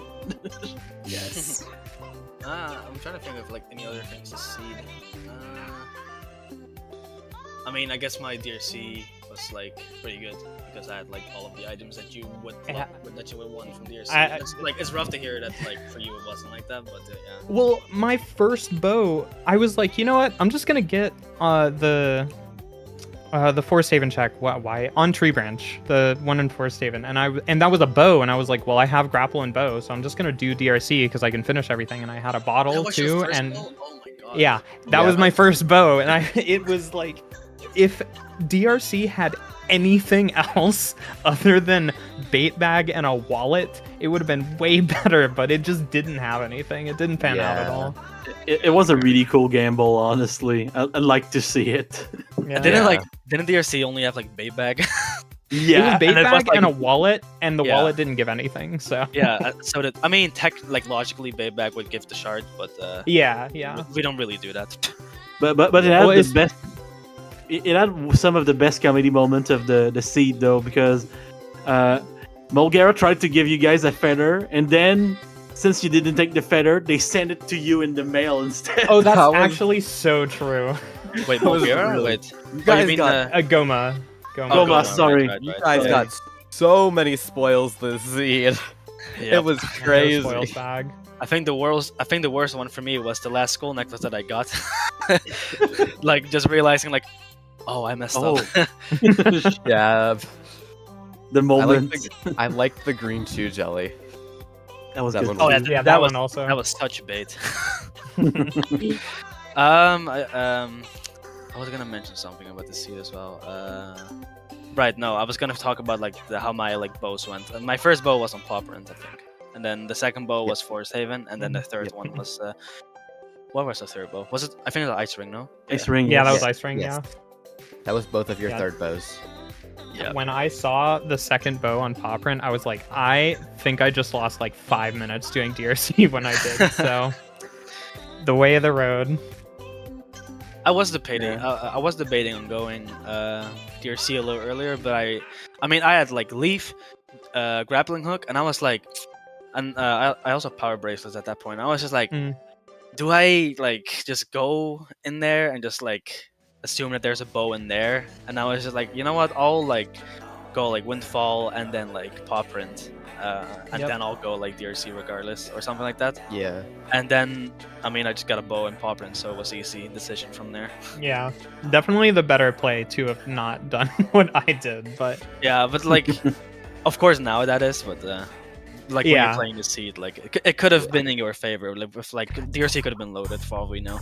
Yes. I'm trying to think of like any other things to see. I mean, I guess my DRC was like pretty good because I had like all of the items that you would Yeah. that you would want from DRC. I- It's rough to hear that like for you it wasn't like that, but yeah. Well, my first bow, I was like, you know what? I'm just gonna get the Forest Haven check. Why on Tree Branch, the one in Forest Haven, and that was a bow, and I was like, well, I have grapple and bow, so I'm just gonna do DRC because I can finish everything, and I had a That bottle was your too, first and goal? Oh my god. yeah, that Yeah. was my first bow, and it was like, if DRC had anything else other than bait bag and a wallet, it would have been way better, but it just didn't have anything. It didn't pan out at Yeah. all. It was a really cool gamble, honestly. I'd like to see it. Yeah. Didn't DRC only have like bait bag? It Yeah, was bait and it was bag like- and a wallet, and the Yeah. wallet didn't give anything. So Yeah. So that I mean, logically, bait bag would give the shard, but yeah. we don't really do that. but it had Well, the it's- best. It had some of the best comedy moments of the seed though, because Mulgara tried to give you guys a feather, and then since you didn't take the feather, they sent it to you in the mail instead. Oh, that's That was- actually so true. Wait, was Mulgara? really- Wait. You guys mean, got A Goma. Oh, Goma, sorry. right, you right. guys Yeah. got so many spoils this seed. Yeah. It was Spoils crazy. bag. I think the worst one for me was the last skull necklace that I got. Like just realizing like, oh, I messed Oh. up. Yeah. The I moment. liked the green chew jelly. That was that good. one Oh, was- yeah, Yeah, that was one also. that was such bait. I was gonna mention something about the seed as well. Right, no, I was gonna talk about like how my like bows went. And my first bow was on Pauperant, I think, and then the second bow was Forest Haven, and then the third one was what was the third bow? Was it? I think it was Ice Ring, no? Ice Ring. Yeah, that yes. was Ice Ring. Yes. Yeah. That was both of your Yeah. third bows. Yeah. When I saw the second bow on Paw Print, I was like, I think I just lost like 5 minutes doing DRC when I did. So, the way of the road. I was debating. I was debating on going DRC a little earlier, but I mean, I had like Leaf, grappling hook, and I was like, and I also have power bracelets at that point. I was just like, Mm. do I like just go in there and just like assume that there's a bow in there? And I was just like, you know what? I'll like go like Windfall and then like Paw Print, and Yep. then I'll go like DRC regardless or something like that. Yeah. And then, I mean, I just got a bow and popper, and so it was easy decision from there. Yeah, definitely the better play to have not done what I did, but Yeah, but like, of course now that is, but like when Yeah. you're playing the seed, like it could have been in your favor. Like if like DRC could have been loaded for all we know.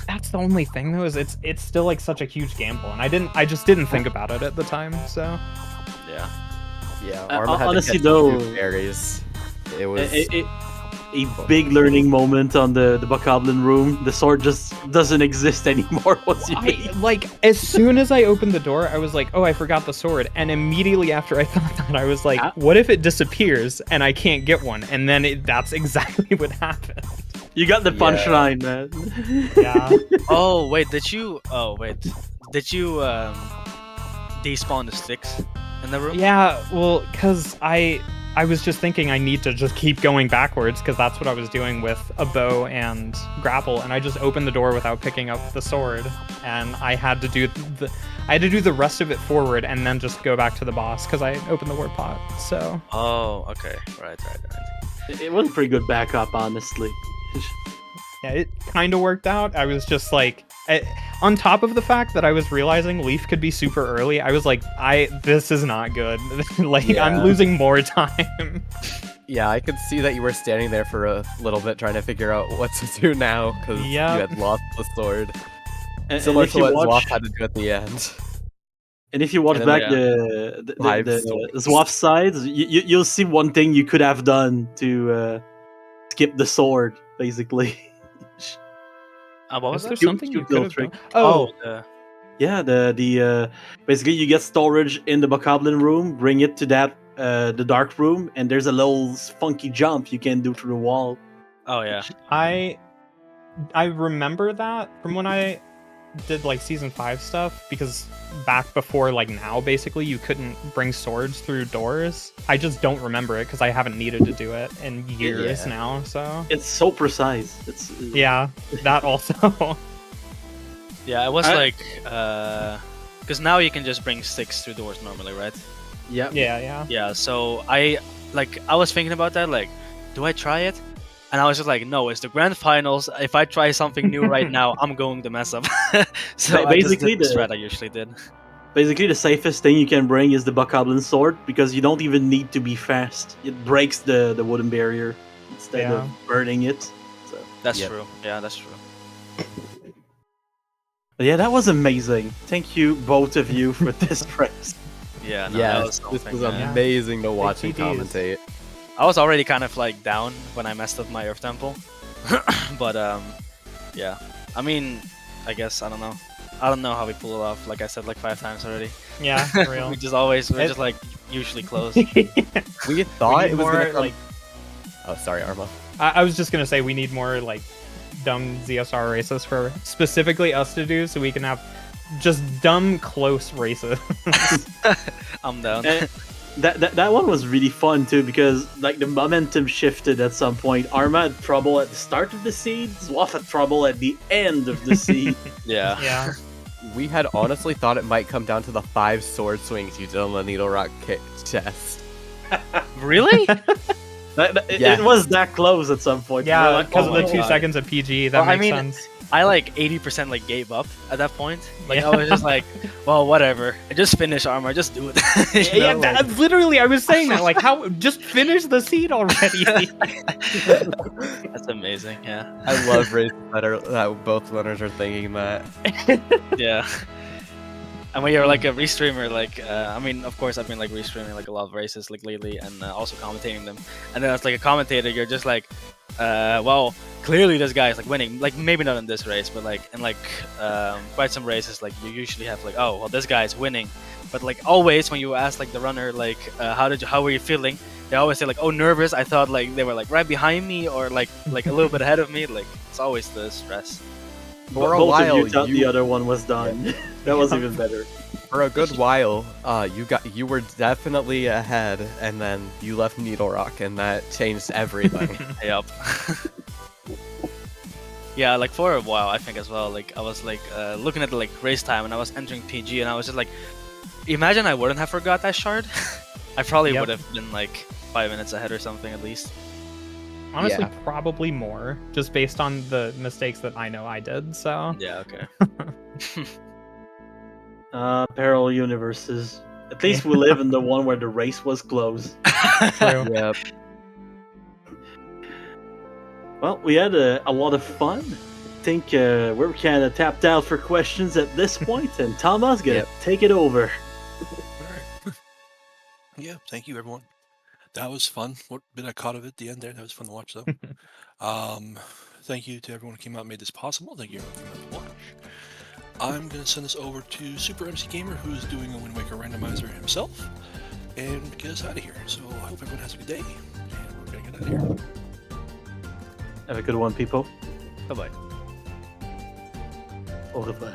that's the only thing though, is it's still like such a huge gamble, and I just didn't think about it at the time, so Yeah. Yeah. Uh, Arma had honestly, to get though, two berries. It was. A big learning moment on the Bokoblin room. The sword just doesn't exist anymore once you leave. like as soon as I opened the door, I was like, oh, I forgot the sword, and immediately after I thought that, I was like, Ah. what if it disappears and I can't get one? And then that's exactly what happened. You got the Yeah. punchline, man. Yeah. Oh wait, did you? Oh wait, did you despawn the sticks in the room? Yeah, well, because I was just thinking I need to just keep going backwards, because that's what I was doing with a bow and grapple, and I just opened the door without picking up the sword, and I had to do the rest of it forward and then just go back to the boss because I opened the word pot. So Oh, okay, right. It was a pretty good backup, honestly. yeah, it kind of worked out. I was just like, on top of the fact that I was realizing Leaf could be super early, I was like, this is not good. Like, Yeah. I'm losing more time. Yeah, I could see that you were standing there for a little bit trying to figure out what to do now because Yep. you had lost the sword. And Similar if to you what watch, Zwaf had to do at the end. and if you watch And then, back yeah. the Live the stories. Zwaf sides, you'll see one thing you could have done to skip the sword, basically. What was Was there that? something you cute could little have trick. done? Oh, Yeah, the basically you get storage in the Bokoblin room, bring it to that the dark room, and there's a little funky jump you can do through the wall. Oh yeah. I remember that from when I did like season 5 stuff, because back before like now basically you couldn't bring swords through doors. I just don't remember it because I haven't needed to do it in years Yeah. now, so It's so precise. It's yeah, that also. Yeah, it was I- like because now you can just bring sticks through doors normally, right? yeah. yeah. Yeah. So I was thinking about that. Like, do I try it? And I was just like, no, it's the grand finals. If I try something new right now, I'm going to mess up. So I just Basically did the the- strat I usually did. Basically, the safest thing you can bring is the Bokoblin sword because you don't even need to be fast. It breaks the wooden barrier instead Yeah. of burning it. So. That's Yep. true. Yeah, that's true. But yeah, that was amazing. Thank you, both of you, for this press. Yeah. No, that Yes, was this something, was yeah. amazing to watch and TDs. commentate. I was already kind of like down when I messed up my Earth Temple, but yeah. I mean, I guess I don't know. I don't know how we pull it off. Like I said, like 5 times already. Yeah, for real. we're It- just like usually close. We We thought need it was more, gonna come. like, Oh, sorry, Arma. I was just gonna say we need more like dumb ZSR races for specifically us to do, so we can have just dumb close races. I'm down. Eh, that one was really fun too because like the momentum shifted at some point. Arma had trouble at the start of the seed. Zwaf had trouble at the end of the seed. Yeah. Yeah. We had honestly thought it might come down to the 5 sword swings you did on the Needle Rock chest. Really? It Yeah. was that close at some point. Yeah, We're like, because oh of the my 2 God. seconds of PG, that Well, I makes mean, sense. I like 80% like gave up at that point. Like Yeah. I was just like, well, whatever. Just finish Armor. Just do it. You Yeah, know, like- that, literally, I was saying that. Like, how? Just finish the seed already. That's amazing. Yeah. I love races that both runners are thinking that. Yeah. And when you're like a restreamer, like I mean, of course, I've been like restreaming like a lot of races like lately, and also commentating them. And then as like a commentator, you're just like, well, clearly this guy is like winning. Like maybe not in this race, but like in like quite some races, like you usually have like, oh, well, this guy is winning. But like always, when you ask like the runner, like how were you feeling? They always say like, oh, nervous. I thought like they were like right behind me or like a little bit ahead of me. Like it's always the stress. For a Both of while, you thought the you, other one was done. That was even better. for a good while, you were definitely ahead, and then you left Needle Rock, and that changed everything. Yep. Yeah, like for a while, I think as well. Like I was like looking at the like race time, and I was entering PG, and I was just like, imagine I wouldn't have forgot that shard. I probably Yep. would have been like 5 minutes ahead or something at least. Honestly, Yeah. probably more, just based on the mistakes that I know I did. So Yeah, okay. Parallel universes. At least we live in the one where the race was close. true. Yep. Well, we had a lot of fun. I think we're kind of tapped out for questions at this point, and Thomas gonna Yep. take it over. All right. Yeah, thank you, everyone. That was fun. What bit I caught of it at the end there, that was fun to watch, though. Thank you to everyone who came out and made this possible. Thank you everyone who came out to watch. I'm going to send this over to Super MC Gamer, who's doing a Wind Waker randomizer himself, and get us out of here. So I hope everyone has a good day, and we're going to get out of here. Have a good one, people. Bye bye. Au revoir.